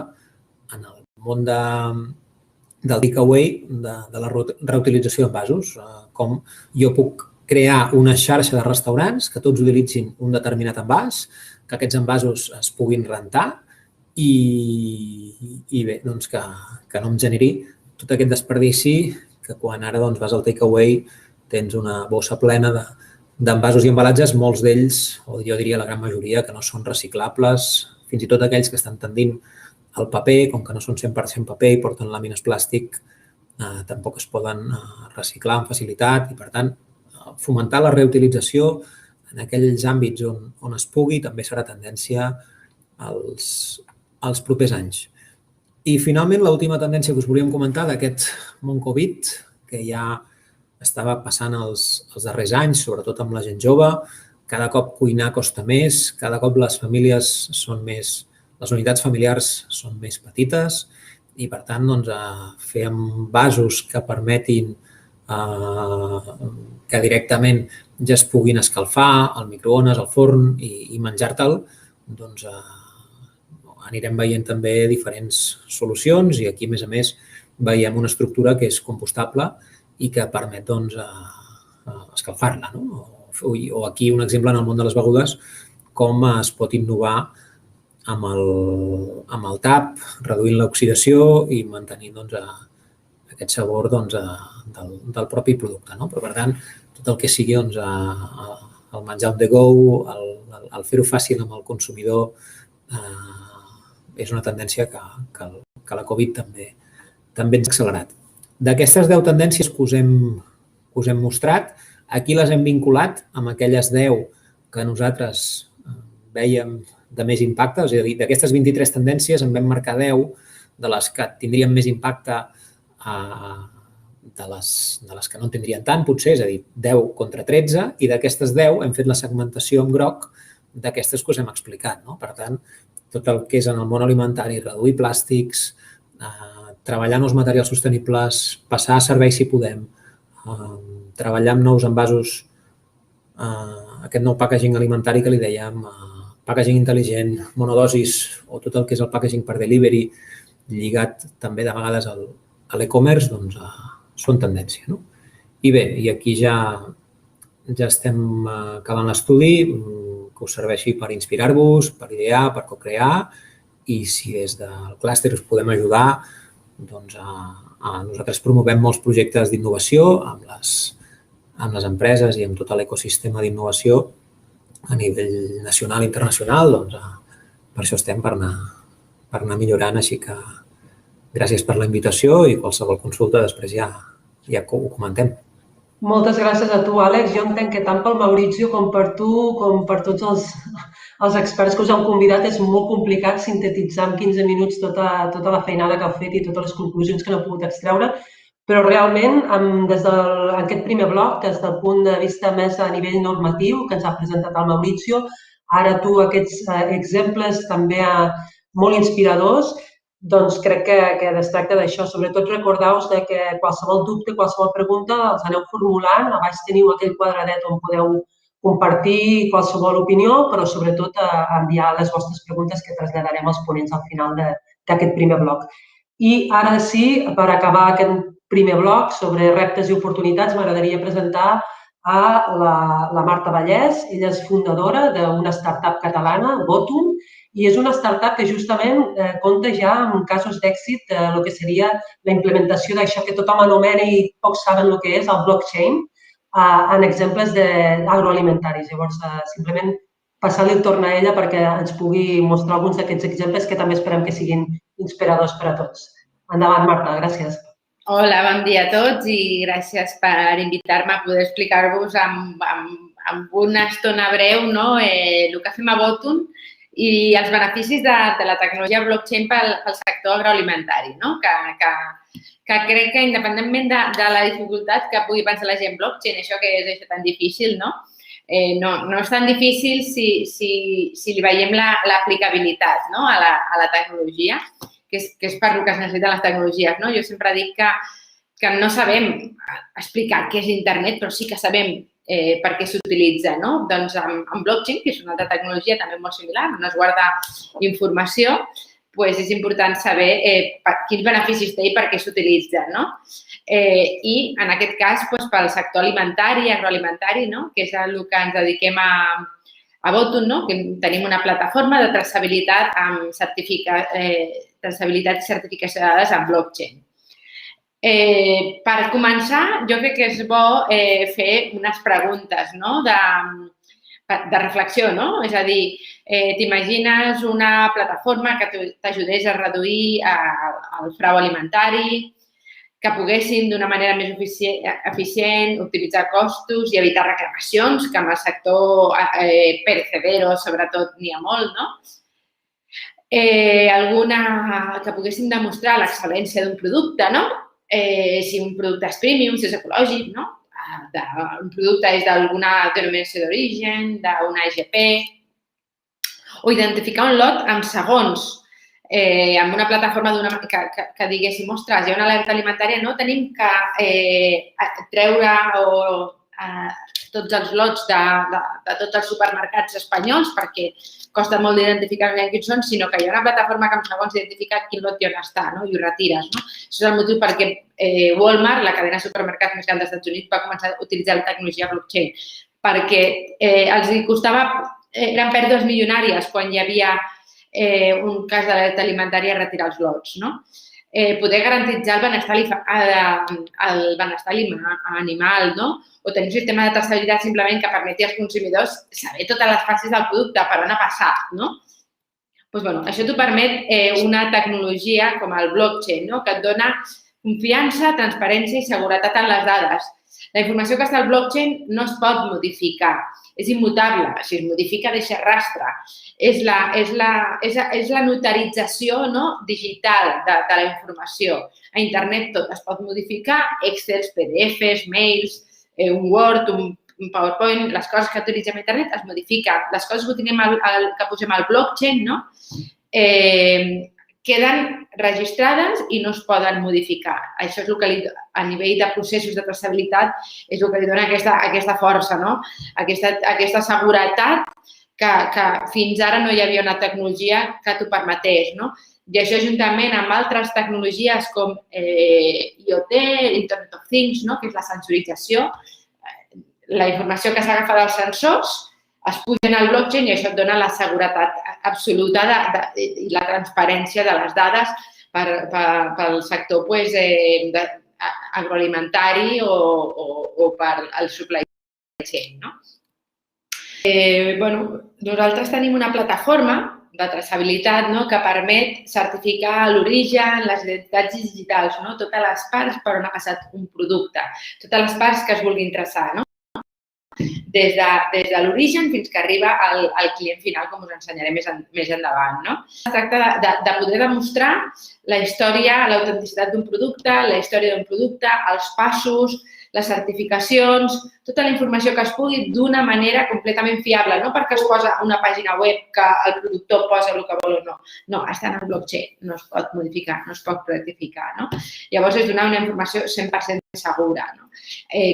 en el món del takeaway de la reutilització d'envasos. Com jo puc crear una xarxa de restaurants que tots utilitzin un determinat envàs, que aquests envasos es puguin rentar i bé, que no em generi tot aquest desperdici que quan ara vas al takeaway tens una bossa plena d'envasos i embalatges, molts d'ells, o jo diria la gran majoria, que no són reciclables, fins i tot aquells que estan tendint al paper, com que no són 100% paper i porten làmines plàstic, tampoc es poden reciclar amb facilitat i, per tant, fomentar la reutilització en aquells àmbits on es pugui també serà tendència als propers anys. I, finalment, l'última tendència que us volíem comentar d'aquest món Covid, que ja estava passant els darrers anys, sobretot amb la gent jove, cada cop cuinar costa més, cada cop les unitats familiars són més petites i, per tant, fer envasos que permetin que directament ja es puguin escalfar al microones, al forn i menjar-te'l, anirem veient també diferents solucions i aquí, a més, veiem una estructura que és compostable i que permet escalfar-la. O aquí un exemple en el món de les begudes, com es pot innovar amb el tap, reduint l'oxidació i mantenint aquest sabor del propi producte. Però, per tant, tot el que sigui el menjar on the go, el fer-ho fàcil amb el consumidor, és una tendència que la Covid també ens ha accelerat. D'aquestes 10 tendències que us hem mostrat, aquí les hem vinculat amb aquelles 10 que nosaltres vèiem de més impacte, és a dir, d'aquestes 23 tendències en vam marcar 10 de les que tindrien més impacte de les que no en tindrien tant, potser, és a dir, 10 contra 13, i d'aquestes 10 hem fet la segmentació en groc d'aquestes que us hem explicat. Per tant, tot el que és en el món alimentari, reduir plàstics, treballar en els materials sostenibles, passar a serveis si podem, treballar amb nous envasos, aquest nou packaging alimentari que li dèiem, packaging intel·ligent, monodosis o tot el que és el packaging per delivery, lligat també de vegades a l'e-commerce, doncs són tendència. I bé, i aquí ja estem acabant l'estudi, que us serveixi per inspirar-vos, per idear, per co-crear, i si des del clúster us podem ajudar, doncs nosaltres promovem molts projectes d'innovació amb les empreses i amb tot l'ecosistema d'innovació a nivell nacional i internacional, doncs per això estem, per anar millorant, així que gràcies per la invitació i qualsevol consulta després ja ho comentem. Moltes gràcies a tu, Àlex. Jo entenc que tant pel Mauricio com per tu, com per tots els experts que us han convidat, és molt complicat sintetitzar en 15 minuts tota la feinada que heu fet i totes les conclusions que n'heu pogut extreure, però realment, des d'aquest primer bloc, des del punt de vista més a nivell normatiu, que ens ha presentat el Mauricio, ara tu aquests exemples també molt inspiradors, doncs crec que es tracta d'això. Sobretot recordeu-vos que qualsevol dubte, qualsevol pregunta els aneu formulant. A baix teniu aquell quadradet on podeu compartir qualsevol opinió, però sobretot enviar les vostres preguntes que traslladarem als ponents al final d'aquest primer bloc. I ara sí, per acabar aquest primer bloc sobre reptes i oportunitats, m'agradaria presentar a la Marta Vallès. Ella és fundadora d'una startup catalana, Votum, i és una startup que justament compta ja amb casos d'èxit del que seria la implementació d'això que tothom anomena i pocs saben el que és, el blockchain, en exemples agroalimentaris. Llavors, simplement passar-li el torn a ella perquè ens pugui mostrar alguns d'aquests exemples que també esperem que siguin inspiradors per a tots. Endavant, Marta, gràcies. Hola, bon dia a tots i gràcies per invitar-me a poder explicar-vos amb una estona breu el que fem a Votum i els beneficis de la tecnologia blockchain pel sector agroalimentari, que crec que independentment de la dificultat que pugui pensar la gent blockchain, això que és tan difícil, no és tan difícil si li veiem l'aplicabilitat a la tecnologia, que és per el que es necessiten les tecnologies. Jo sempre dic que no sabem explicar què és internet, però sí que sabem per què s'utilitza. Doncs amb blockchain, que és una altra tecnologia també molt similar, on es guarda informació, és important saber quins beneficis té i per què s'utilitza. I en aquest cas, pel sector alimentari, agroalimentari, que és el que ens dediquem a Votum, que tenim una plataforma de traçabilitat i certificació de dades en blockchain. Per començar, jo crec que és bo fer unes preguntes de reflexió, és a dir, t'imagines una plataforma que t'ajudés a reduir el frau alimentari, que poguessin d'una manera més eficient optimitzar costos i evitar reclamacions, que amb el sector perecedero sobretot n'hi ha molt, alguna que poguessin demostrar l'excel·lència d'un producte, si un producte és premium, si és ecològic, un producte és d'alguna denominació d'origen, d'una IGP, o identificar un lot en segons, amb una plataforma que diguéssim, ostres, hi ha una alerta alimentària, no tenim que treure tots els lots de tots els supermercats espanyols perquè costa molt d'identificar quins són, sinó que hi ha una plataforma que en segons identifica quin lot i on està i ho retires. Això és el motiu perquè Walmart, la cadena de supermercats més gran dels Estats Units, va començar a utilitzar la tecnologia blockchain perquè els costava, eren pèrdues milionàries quan hi havia un cas d'alerta alimentària a retirar els lots. Poder garantitzar el benestar animal, o tenir un sistema de traçabilitat simplement que permeti als consumidors saber totes les fases del producte, per on ha passat. Això t'ho permet una tecnologia com el blockchain, que et dona confiança, transparència i seguretat en les dades. La informació que està al blockchain no es pot modificar, és immutable. Si es modifica, deixa rastre. És la notarització digital de la informació. A internet tot es pot modificar, Excel, PDFs, mails, un Word, un PowerPoint, les coses que utilitzem a internet es modifiquen. Les coses que posem al blockchain queden registrades i no es poden modificar. Això és el que a nivell de processos de traçabilitat és el que li dona aquesta força, aquesta seguretat que fins ara no hi havia una tecnologia que t'ho permetés. I això juntament amb altres tecnologies com IoT, Internet of Things, que és la sensorització, la informació que s'agafa dels sensors es puja al blockchain i això et dona la seguretat absoluta i la transparència de les dades pel sector agroalimentari o pel supply chain. Nosaltres tenim una plataforma de traçabilitat que permet certificar l'origen, les identitats digitals, totes les parts per on ha passat un producte, totes les parts que es vulguin traçar, des de l'origen fins que arriba al client final, com us ensenyaré més endavant. Es tracta de poder demostrar la història, l'autenticitat d'un producte, la història d'un producte, els passos, les certificacions, tota la informació que es pugui d'una manera completament fiable, no perquè es posa a una pàgina web que el productor posa el que vol o no. No, està en el blockchain, no es pot modificar, no es pot rectificar. Llavors, és donar una informació 100% segura.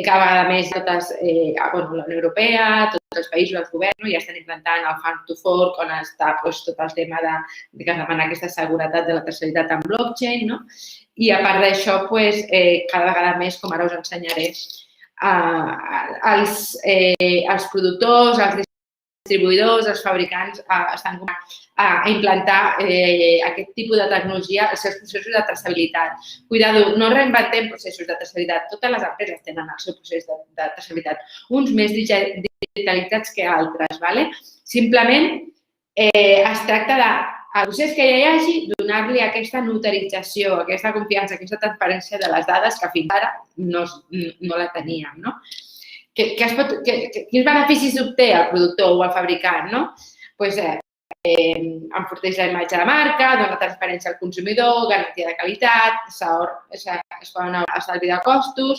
Cada vegada més la Unió Europea, tots els països, els governs, ja estan implantant el Farm to Fork, on està tot el tema que es demana aquesta seguretat de la traçabilitat en blockchain. I a part d'això, cada vegada més, com ara us ensenyaré, els productors, els distribuïdors, els fabricants estan a implantar aquest tipus de tecnologia als seus processos de traçabilitat. Cuidado, no reinventem processos de traçabilitat. Totes les empreses tenen el seu procés de traçabilitat, uns més digitalitzats que altres. Simplement es tracta del procés que ja hi hagi, donar-li aquesta notarització, aquesta confiança, aquesta transparència de les dades que fins ara no la teníem. Quins beneficis obté el productor o el fabricant? Enforteix la imatge de marca, dona transparència al consumidor, garantia de qualitat, es poden estalviar de costos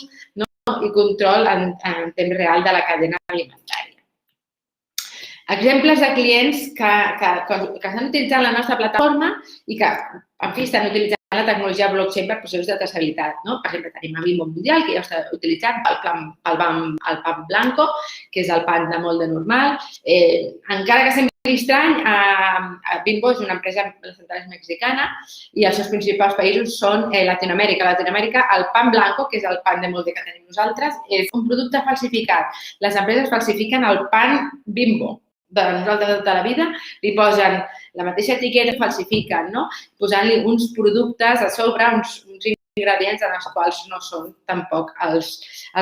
i control en temps real de la cadena alimentària. Exemples de clients que estan utilitzant la nostra plataforma i que, en fi, estan utilitzant la tecnologia blockchain per processos de traçabilitat. Per exemple, tenim a Bimbo Mundial, que ja està utilitzant el pan blanco, que és el pan de molde normal. Encara que sembli estrany, Bimbo és una empresa de centrals mexicana i els seus principals països són Latinoamèrica. A Latinoamèrica, el pan blanco, que és el pan de molde que tenim nosaltres, és un producte falsificat. Les empreses falsifiquen el pan Bimbo de nosaltres de tota la vida, li posen la mateixa etiqueta, falsifiquen, posant-li uns productes a sobre, uns ingredients en els quals no són tampoc els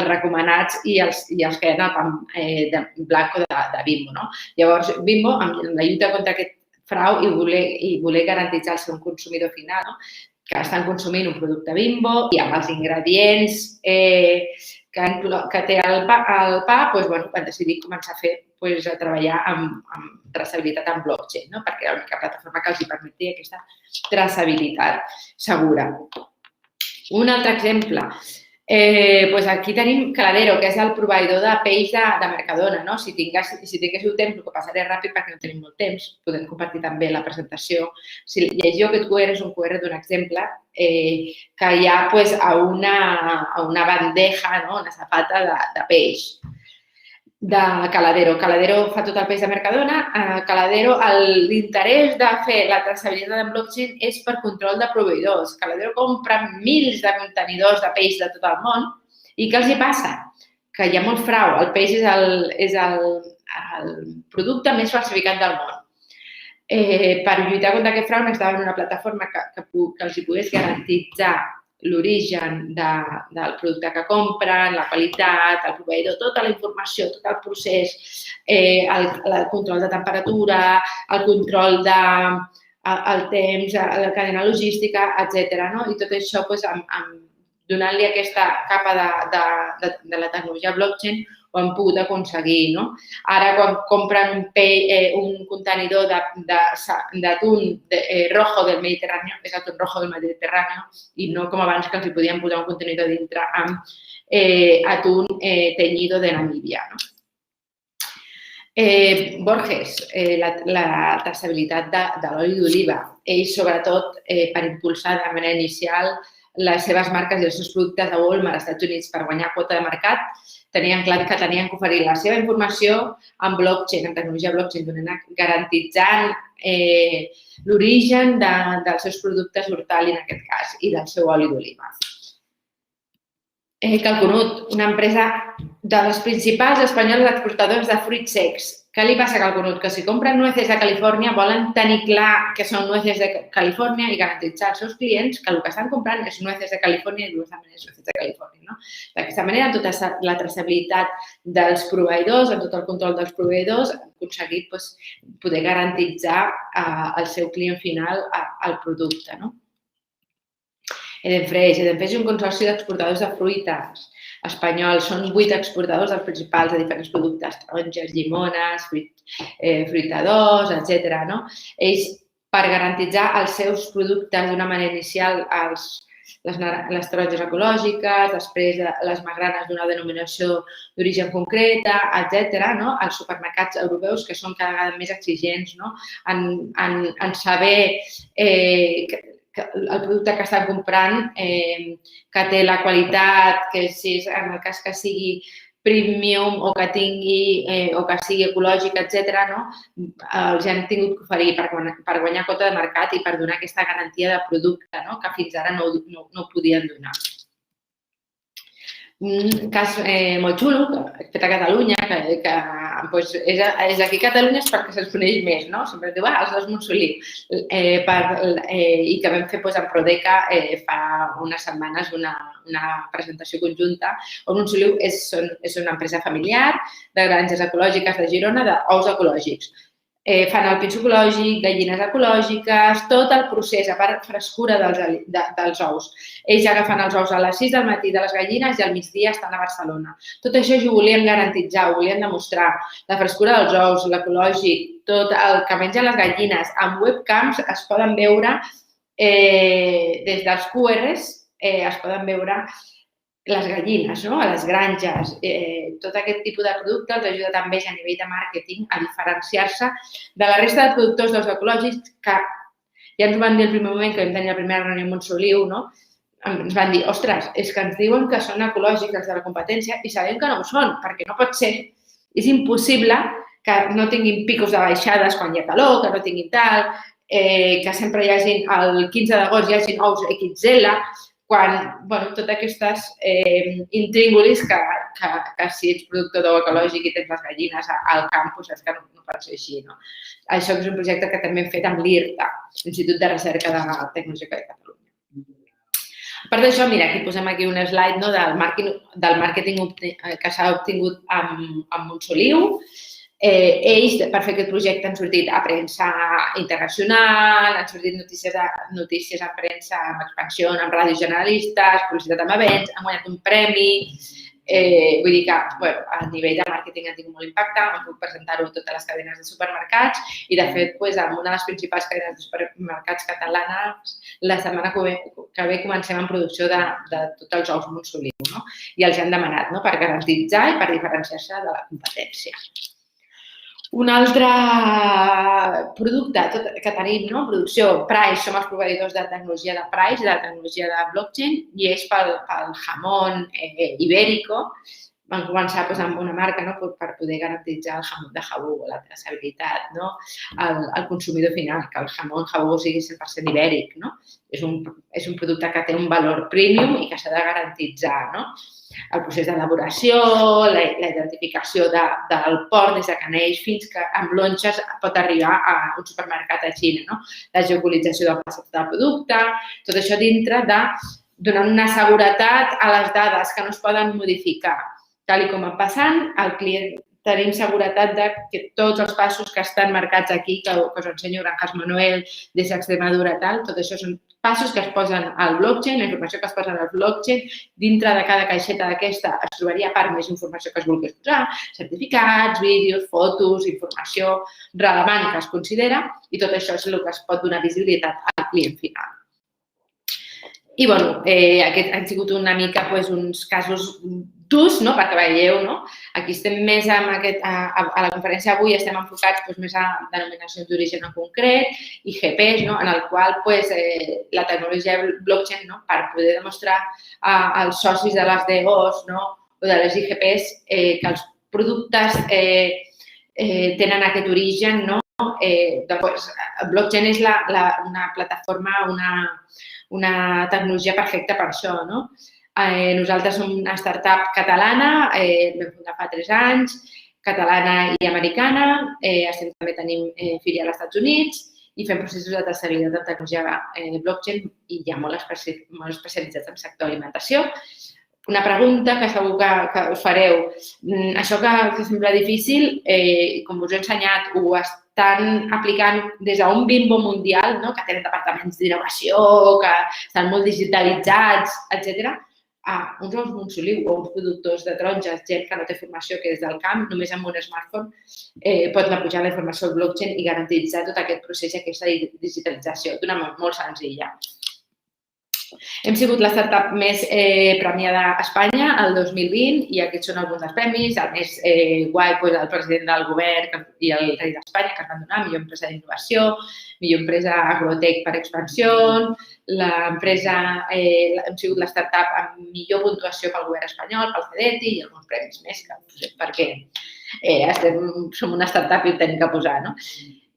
recomanats i els que eren el pan blanco de Bimbo. Llavors, Bimbo, amb la lluita contra aquest frau i voler garantitzar el seu consumidor final, que estan consumint un producte Bimbo i amb els ingredients que té el pa, van decidir començar a treballar amb traçabilitat en blockchain, perquè era l'única plataforma que els permetia aquesta traçabilitat segura. Un altre exemple. Aquí tenim Caladero, que és el proveïdor de peix de Mercadona. Si tinguéssiu temps, el que passaré ràpid perquè no tenim molt temps, podem compartir també la presentació. Si llegiu aquest QR, és un QR d'un exemple que hi ha a una bandeja, una safata de peix de Caladero. Caladero fa tot el peix de Mercadona. Caladero, l'interès de fer la traçabilitat en blockchain és per control de proveïdors. Caladero compra mils de contenidors de peix de tot el món i què els hi passa? Que hi ha molt frau. El peix és el producte més falsificat del món. Per lluitar contra aquest frau necessitaven una plataforma que els hi pogués garantitzar l'origen del producte que compren, la qualitat, el proveïdor, tota la informació, tot el procés, el control de temperatura, el control el temps, la cadena logística, etc. I tot això donant-li aquesta capa de la tecnologia blockchain ho han pogut aconseguir. Ara, quan compren un contenidor d'atún rojo del Mediterrani, és atún rojo del Mediterrani, i no com abans que els hi podien posar un contenidor dintre amb atún teñido de Namíbia. Borges, la traçabilitat de l'oli d'oliva, ell sobretot per impulsar de manera inicial les seves marques i els seus productes a Walmart als Estats Units per guanyar quota de mercat, tenien clar que tenien que oferir la seva informació en blockchain, en tecnologia blockchain, garantitzant l'origen dels seus productes Hortali, en aquest cas, i del seu oli d'oliva. Calconut, una empresa de les principals espanyoles exportadores de fruits secs. Què li passa a Calconut? Que si compren nueces de Califòrnia volen tenir clar que són nueces de Califòrnia i garantitzar als seus clients que el que estan comprant és nueces de Califòrnia i nueces de Califòrnia. D'aquesta manera, tota la traçabilitat dels proveïdors, amb tot el control dels proveïdors, han aconseguit poder garantitzar al seu client final el producte. Edenfresh és un consorci d'exportadors de fruites espanyols. Són 8 exportadors dels principals de diferents productes, taronges, llimones, fruitadors, etc. Ells, per garantitzar els seus productes d'una manera inicial, les taronges ecològiques, després les magranes d'una denominació d'origen concreta, etc. Els supermercats europeus, que són cada vegada més exigents en saber el producte que estan comprant, que té la qualitat, que si en el cas que sigui premium o que sigui ecològic, etc., els han tingut que oferir per guanyar quota de mercat i per donar aquesta garantia de producte que fins ara no podien donar. Un cas molt xulo, fet a Catalunya, que és aquí a Catalunya és perquè se'ls coneix més, sempre es diu, els dos Montsoliu, i que vam fer en Prodeca fa unes setmanes una presentació conjunta. El Montsoliu és una empresa familiar de granges ecològiques de Girona, d'ous ecològics. Fan el pinso ecològic, gallines ecològiques, tot el procés, a part frescura dels ous. Ells agafen els ous a les 6 del matí de les gallines i al migdia estan a Barcelona. Tot això ho volien garantitzar, ho volien demostrar. La frescura dels ous, l'ecològic, tot el que mengen les gallines. Amb webcams es poden veure, des dels QRs, es poden veure les gallines, a les granges, tot aquest tipus de producte els ajuda també a nivell de màrqueting a diferenciar-se de la resta de productors dels ecològics que ja ens van dir al primer moment que vam tenir la primera reunió amb Montsoliu, ens van dir, ostres, és que ens diuen que són ecològics els de la competència i sabem que no ho són, perquè no pot ser, és impossible que no tinguin picos de baixades quan hi ha calor, que no tinguin tal, que sempre hi hagin, el 15 d'agost hi hagin ous XL, quan, totes aquestes intríngulis que si ets productor d'ou ecològic i tens les gallines al camp, saps que no pot ser així. Això és un projecte que també hem fet amb l'IRTA, l'Institut de Recerca de Tecnologia de Catalunya. A part d'això, mira, aquí posem un slide del màrqueting que s'ha obtingut amb Montsoliu. Ells, per fer aquest projecte, han sortit a premsa internacional, han sortit notícies en premsa amb expansió, amb ràdios generalistes, publicitat amb events, han guanyat un premi. Vull dir que a nivell de màrqueting han tingut molt impacte, han pogut presentar-ho a totes les cadenes de supermercats i, de fet, amb una de les principals cadenes de supermercats catalanes, la setmana que ve comencem en producció de tots els ous Montsoliu i els han demanat per garantitzar i per diferenciar-se de la competència. Un altre producte que tenim, producció, Price, som els proveïdors de tecnologia de Price, de tecnologia de blockchain, i és pel jamón ibérico. Vam començar amb una marca per poder garantitzar el jamón de Habbo, la traçabilitat al consumidor final, que el jamón Habbo sigui 100% ibèric. És un producte que té un valor premium i que s'ha de garantitzar. El procés d'elaboració, la identificació del port des que neix fins que amb lonxes pot arribar a un supermercat a Xina. La geolocalització del passat del producte, tot això dintre de donar una seguretat a les dades que no es poden modificar. Tal com va passant, el client tenim seguretat de que tots els passos que estan marcats aquí, que us ensenyo Granjas Manuel, des d'Extremadura, tal, tot això són passos que es posen al blockchain, la informació que es posa al blockchain. Dintre de cada caixeta d'aquesta es trobaria a part més informació que es volgués posar, certificats, vídeos, fotos, informació relevant que es considera, i tot això és el que es pot donar visibilitat al client final. I, bueno, aquests han sigut una mica uns casos d'ús, perquè veieu, aquí estem més a la conferència avui estem enfocats més a denominacions d'origen en concret, IGPs, en el qual la tecnologia blockchain, per poder demostrar als socis de les DOs o de les IGPs que els productes tenen aquest origen, doncs blockchain és una plataforma, una tecnologia perfecta per això. Nosaltres som una startup catalana, vam fundar fa 3 anys, catalana i americana, també tenim filial als Estats Units i fem processos de traçabilitat de tecnologia blockchain i ja molt especialitzats en sector alimentació. Una pregunta que segur que us fareu. Això que sembla difícil, com us he ensenyat, ho estan aplicant des d'un bimbo mundial, que tenen departaments d'innovació, que estan molt digitalitzats, etc., a uns ous Montsoliu o uns productors de taronges, gent que no té formació, que des del camp, només amb un smartphone, pot anar pujant la informació al blockchain i garantitzar tot aquest procés i aquesta digitalització d'una manera molt senzilla. Hem sigut la startup més premiada a Espanya el 2020 i aquests són alguns dels premis. El més guai, el president del govern i el rei d'Espanya que ens van donar, millor empresa d'innovació, millor empresa agrotec per expansió, hem sigut la startup amb millor puntuació pel govern espanyol, pel CEDETI i alguns premis més, que no sé per què som una startup i ho tenim que posar,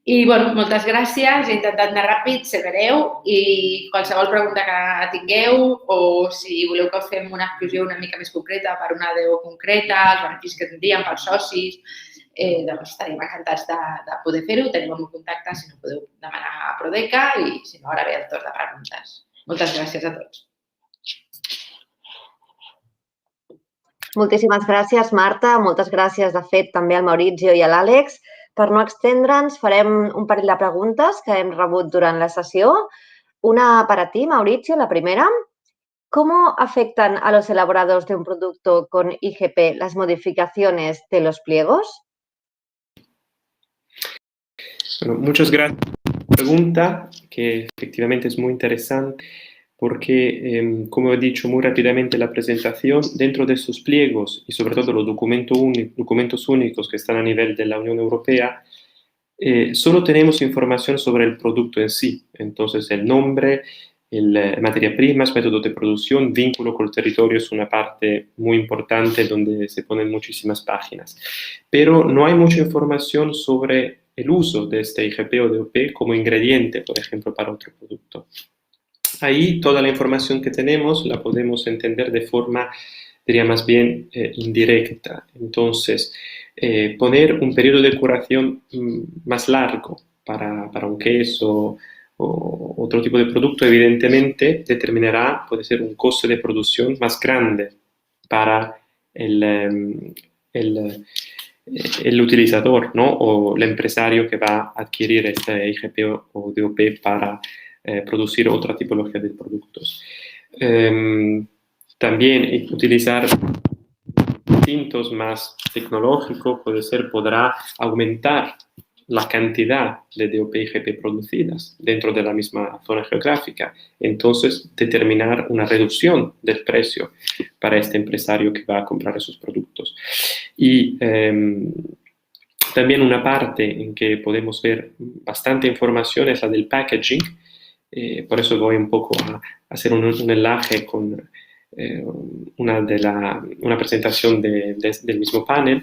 I, moltes gràcies. He intentat anar ràpid, ser breu i qualsevol pregunta que tingueu o si voleu que us fem una exclusió una mica més concreta per una DO concreta, els beneficis que tindríem pels socis, doncs estaríem encantats de poder fer-ho. Teniu el meu contacte si no podeu demanar a Prodeca i si no, ara ve el torn de preguntes. Moltes gràcies a tots. Moltíssimes gràcies, Marta. Moltes gràcies, de fet, també al Maurizio i a l'Àlex. Per no extendre'ns, farem un parell de preguntes que hem rebut durant la sessió. Una para ti, Maurizio, la primera. ¿Cómo afectan a los elaboradores de un producto con IGP las modificaciones de los pliegos? Bueno, muchas gracias por la pregunta, que efectivamente es muy interesante. Porque, como he dicho muy rápidamente en la presentación, dentro de esos pliegos y sobre todo los documentos únicos que están a nivel de la Unión Europea, solo tenemos información sobre el producto en sí. Entonces, el nombre, materia prima, método de producción, vínculo con el territorio es una parte muy importante donde se ponen muchísimas páginas. Pero no hay mucha información sobre el uso de este IGP o DOP como ingrediente, por ejemplo, para otro producto. Ahí toda la información que tenemos la podemos entender de forma, diría más bien, indirecta. Entonces, poner un periodo de curación más largo para un queso o otro tipo de producto, evidentemente, determinará, puede ser un coste de producción más grande para el utilizador, o el empresario que va a adquirir este IGP o DOP para producir otra tipología de productos. También utilizar distintos más tecnológicos podrá aumentar la cantidad de DOP y IGP producidas dentro de la misma zona geográfica. Entonces, determinar una reducción del precio para este empresario que va a comprar esos productos. Y también una parte en que podemos ver bastante información es la del packaging. Por eso voy un poco a hacer un enlace con una presentación del mismo panel,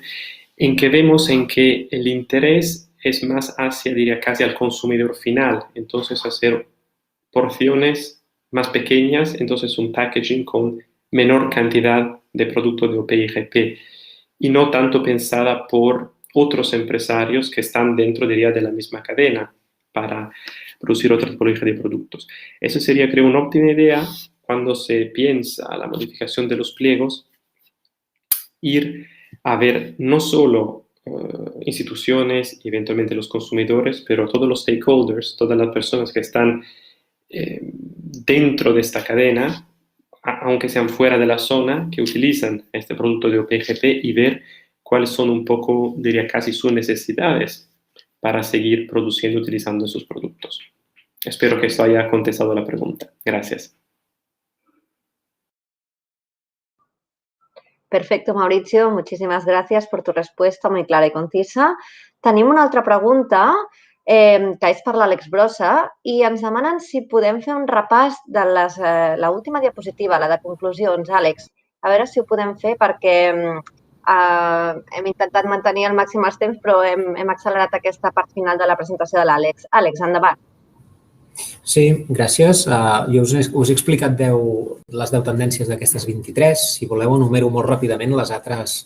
en que vemos en que el interés es más hacia, diría, casi al consumidor final. Entonces, hacer porciones más pequeñas, entonces un packaging con menor cantidad de producto de OP y IGP, y no tanto pensada por otros empresarios que están dentro, diría, de la misma cadena para producir otra tipología de productos. Eso sería, creo, una óptima idea cuando se piensa la modificación de los pliegos, ir a ver no solo instituciones y eventualmente los consumidores, pero todos los stakeholders, todas las personas que están dentro de esta cadena, aunque sean fuera de la zona, que utilizan este producto de OPGP y ver cuáles son un poco, diría casi, sus necesidades para seguir produciendo y utilizando esos productos. Espero que esto haya contestado la pregunta. Gracias. Perfecto, Mauricio. Muchísimas gracias por tu respuesta muy clara y concisa. Tenim una altra pregunta que és per l'Àlex Brossa i ens demanen si podem fer un repàs de l'última diapositiva, la de conclusions. Àlex, a veure si ho podem fer perquè hem intentat mantenir al màxim els temps, però hem accelerat aquesta part final de la presentació de l'Àlex. Àlex, endavant. Sí, gràcies. Jo us he explicat les 10 tendències d'aquestes 23. Si voleu, enumero molt ràpidament les altres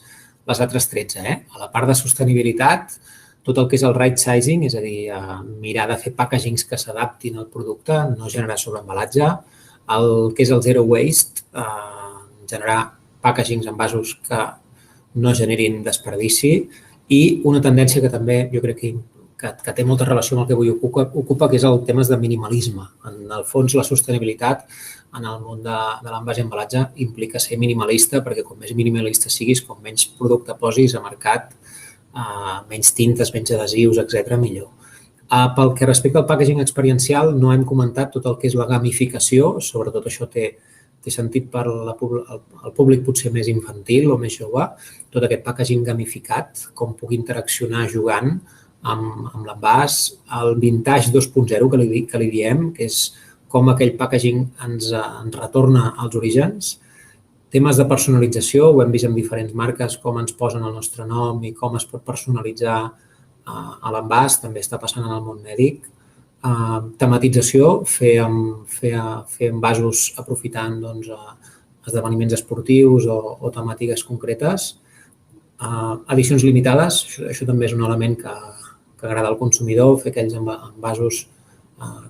13. A la part de sostenibilitat, tot el que és el right sizing, és a dir, mirar de fer packagings que s'adaptin al producte, no generar sobreembalatge. El que és el zero waste, generar packagings en vasos que no generin desperdici. I una tendència que també jo crec que té molta relació amb el que avui ocupa, que és el tema de minimalisme. En el fons, la sostenibilitat en el món de l'envàs i embalatge implica ser minimalista, perquè com més minimalista siguis, com menys producte posis a mercat, menys tintes, menys adhesius, etc., millor. Pel que respecta al packaging experiencial, no hem comentat tot el que és la gamificació, sobretot això té sentit per al públic potser més infantil o més jove, tot aquest packaging gamificat, com puc interaccionar jugant amb l'envàs, el vintage 2.0 que li diem, que és com aquell packaging ens retorna als orígens. Temes de personalització, ho hem vist amb diferents marques, com ens posen el nostre nom i com es pot personalitzar a l'envàs, també està passant en el món mèdic. Tematització, fer envasos aprofitant esdeveniments esportius o temàtiques concretes. Edicions limitades, això també és un element que agrada al consumidor, fer aquells envasos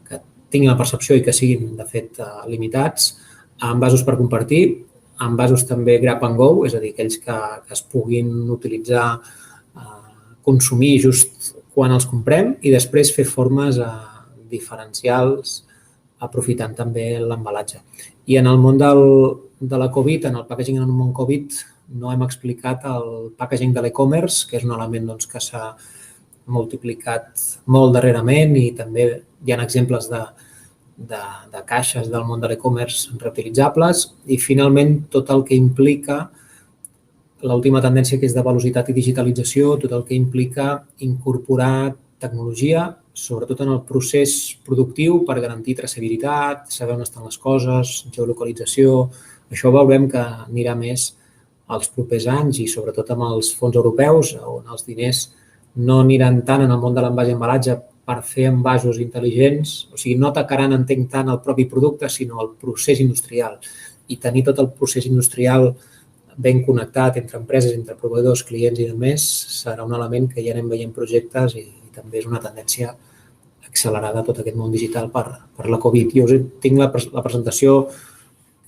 que tinguin la percepció i que siguin, de fet, limitats. Envasos per compartir, envasos també grab and go, és a dir, aquells que es puguin utilitzar, consumir just quan els comprem i després fer formes diferencials aprofitant també l'embalatge. I en el món de la Covid, en el packaging en el món Covid, no hem explicat el packaging de l'e-commerce, que és un element que s'ha multiplicat molt darrerament i també hi ha exemples de caixes del món de l'e-commerce reutilitzables. I finalment tot el que implica l'última tendència, que és de velocitat i digitalització, tot el que implica incorporar tecnologia, sobretot en el procés productiu per garantir traçabilitat, saber on estan les coses, geolocalització. Això veurem que anirà més als propers anys i sobretot amb els fons europeus, on els diners no aniran tant en el món de l'envàs i embalatge per fer envasos intel·ligents, o sigui, no atacaran, entenc, tant el propi producte, sinó el procés industrial. I tenir tot el procés industrial ben connectat entre empreses, entre proveïdors, clients i demés, serà un element que ja anem veient projectes i també és una tendència accelerada tot aquest món digital per la Covid. Jo tinc la presentació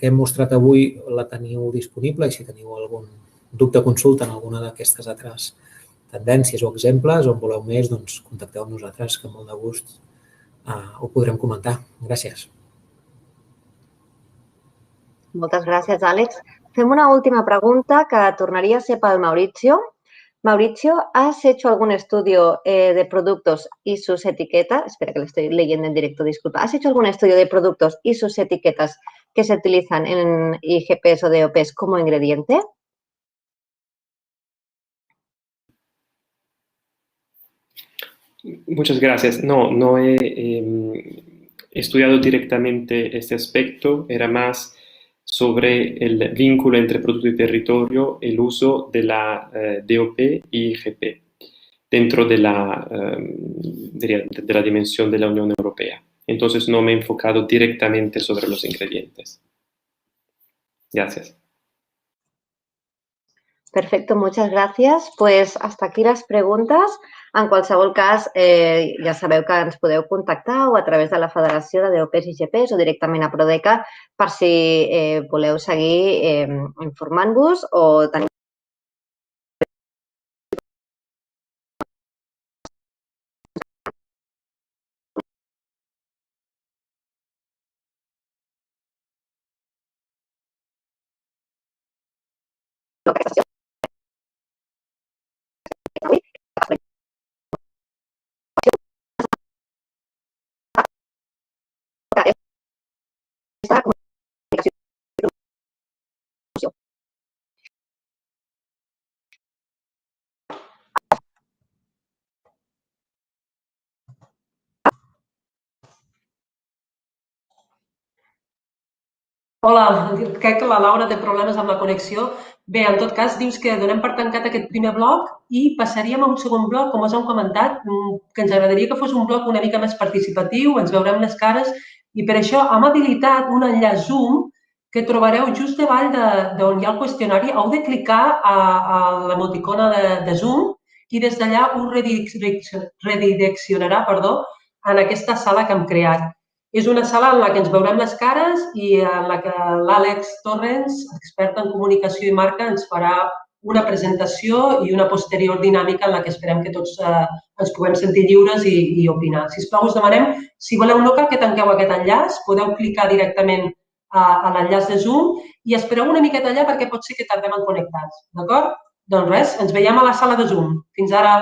que hem mostrat avui, la teniu disponible i si teniu algun dubte o consulta en alguna d'aquestes altres tendències o exemples o en voleu més, doncs contacteu amb nosaltres, que amb molt de gust ho podrem comentar. Gràcies. Moltes gràcies, Àlex. Fem una última pregunta que tornaria a ser pel Mauricio. Mauricio, ¿has hecho algún estudio de productos y sus etiquetas? Espera que lo estoy leyendo en directo, disculpa. ¿Has hecho algún estudio de productos y sus etiquetas que se utilizan en IGPs o DOPs como ingrediente? Muchas gracias. No he estudiado directamente este aspecto, era más sobre el vínculo entre producto y territorio, el uso de la DOP y IGP dentro de la dimensión de la Unión Europea. Entonces no me he enfocado directamente sobre los ingredientes. Gracias. Perfecto, muchas gracias. Pues hasta aquí les preguntes. En qualsevol cas, ja sabeu que ens podeu contactar o a través de la Federació de DOPs i IGPs o directament a Prodeca per si voleu seguir informant-vos o tenir Hola, crec que la Laura té problemes amb la connexió. Bé, en tot cas, dius que donem per tancat aquest primer bloc i passaríem a un segon bloc, com us hem comentat, que ens agradaria que fos un bloc una mica més participatiu, ens veurem les cares, i per això hem habilitat un enllaç Zoom que trobareu just davall d'on hi ha el qüestionari. Heu de clicar a l'emoticona de Zoom i des d'allà us redireccionarà en aquesta sala que hem creat. És una sala en la que ens veurem les cares i en la que l'Àlex Torrens, expert en comunicació i marca, ens farà una presentació i una posterior dinàmica en la que esperem que tots ens puguem sentir lliures i opinar. Sisplau, us demanem, si voleu no cal que tanqueu aquest enllaç, podeu clicar directament a l'enllaç de Zoom i espereu una miqueta allà perquè pot ser que tardem en connectar-nos, d'acord? Doncs res, ens veiem a la sala de Zoom. Fins ara!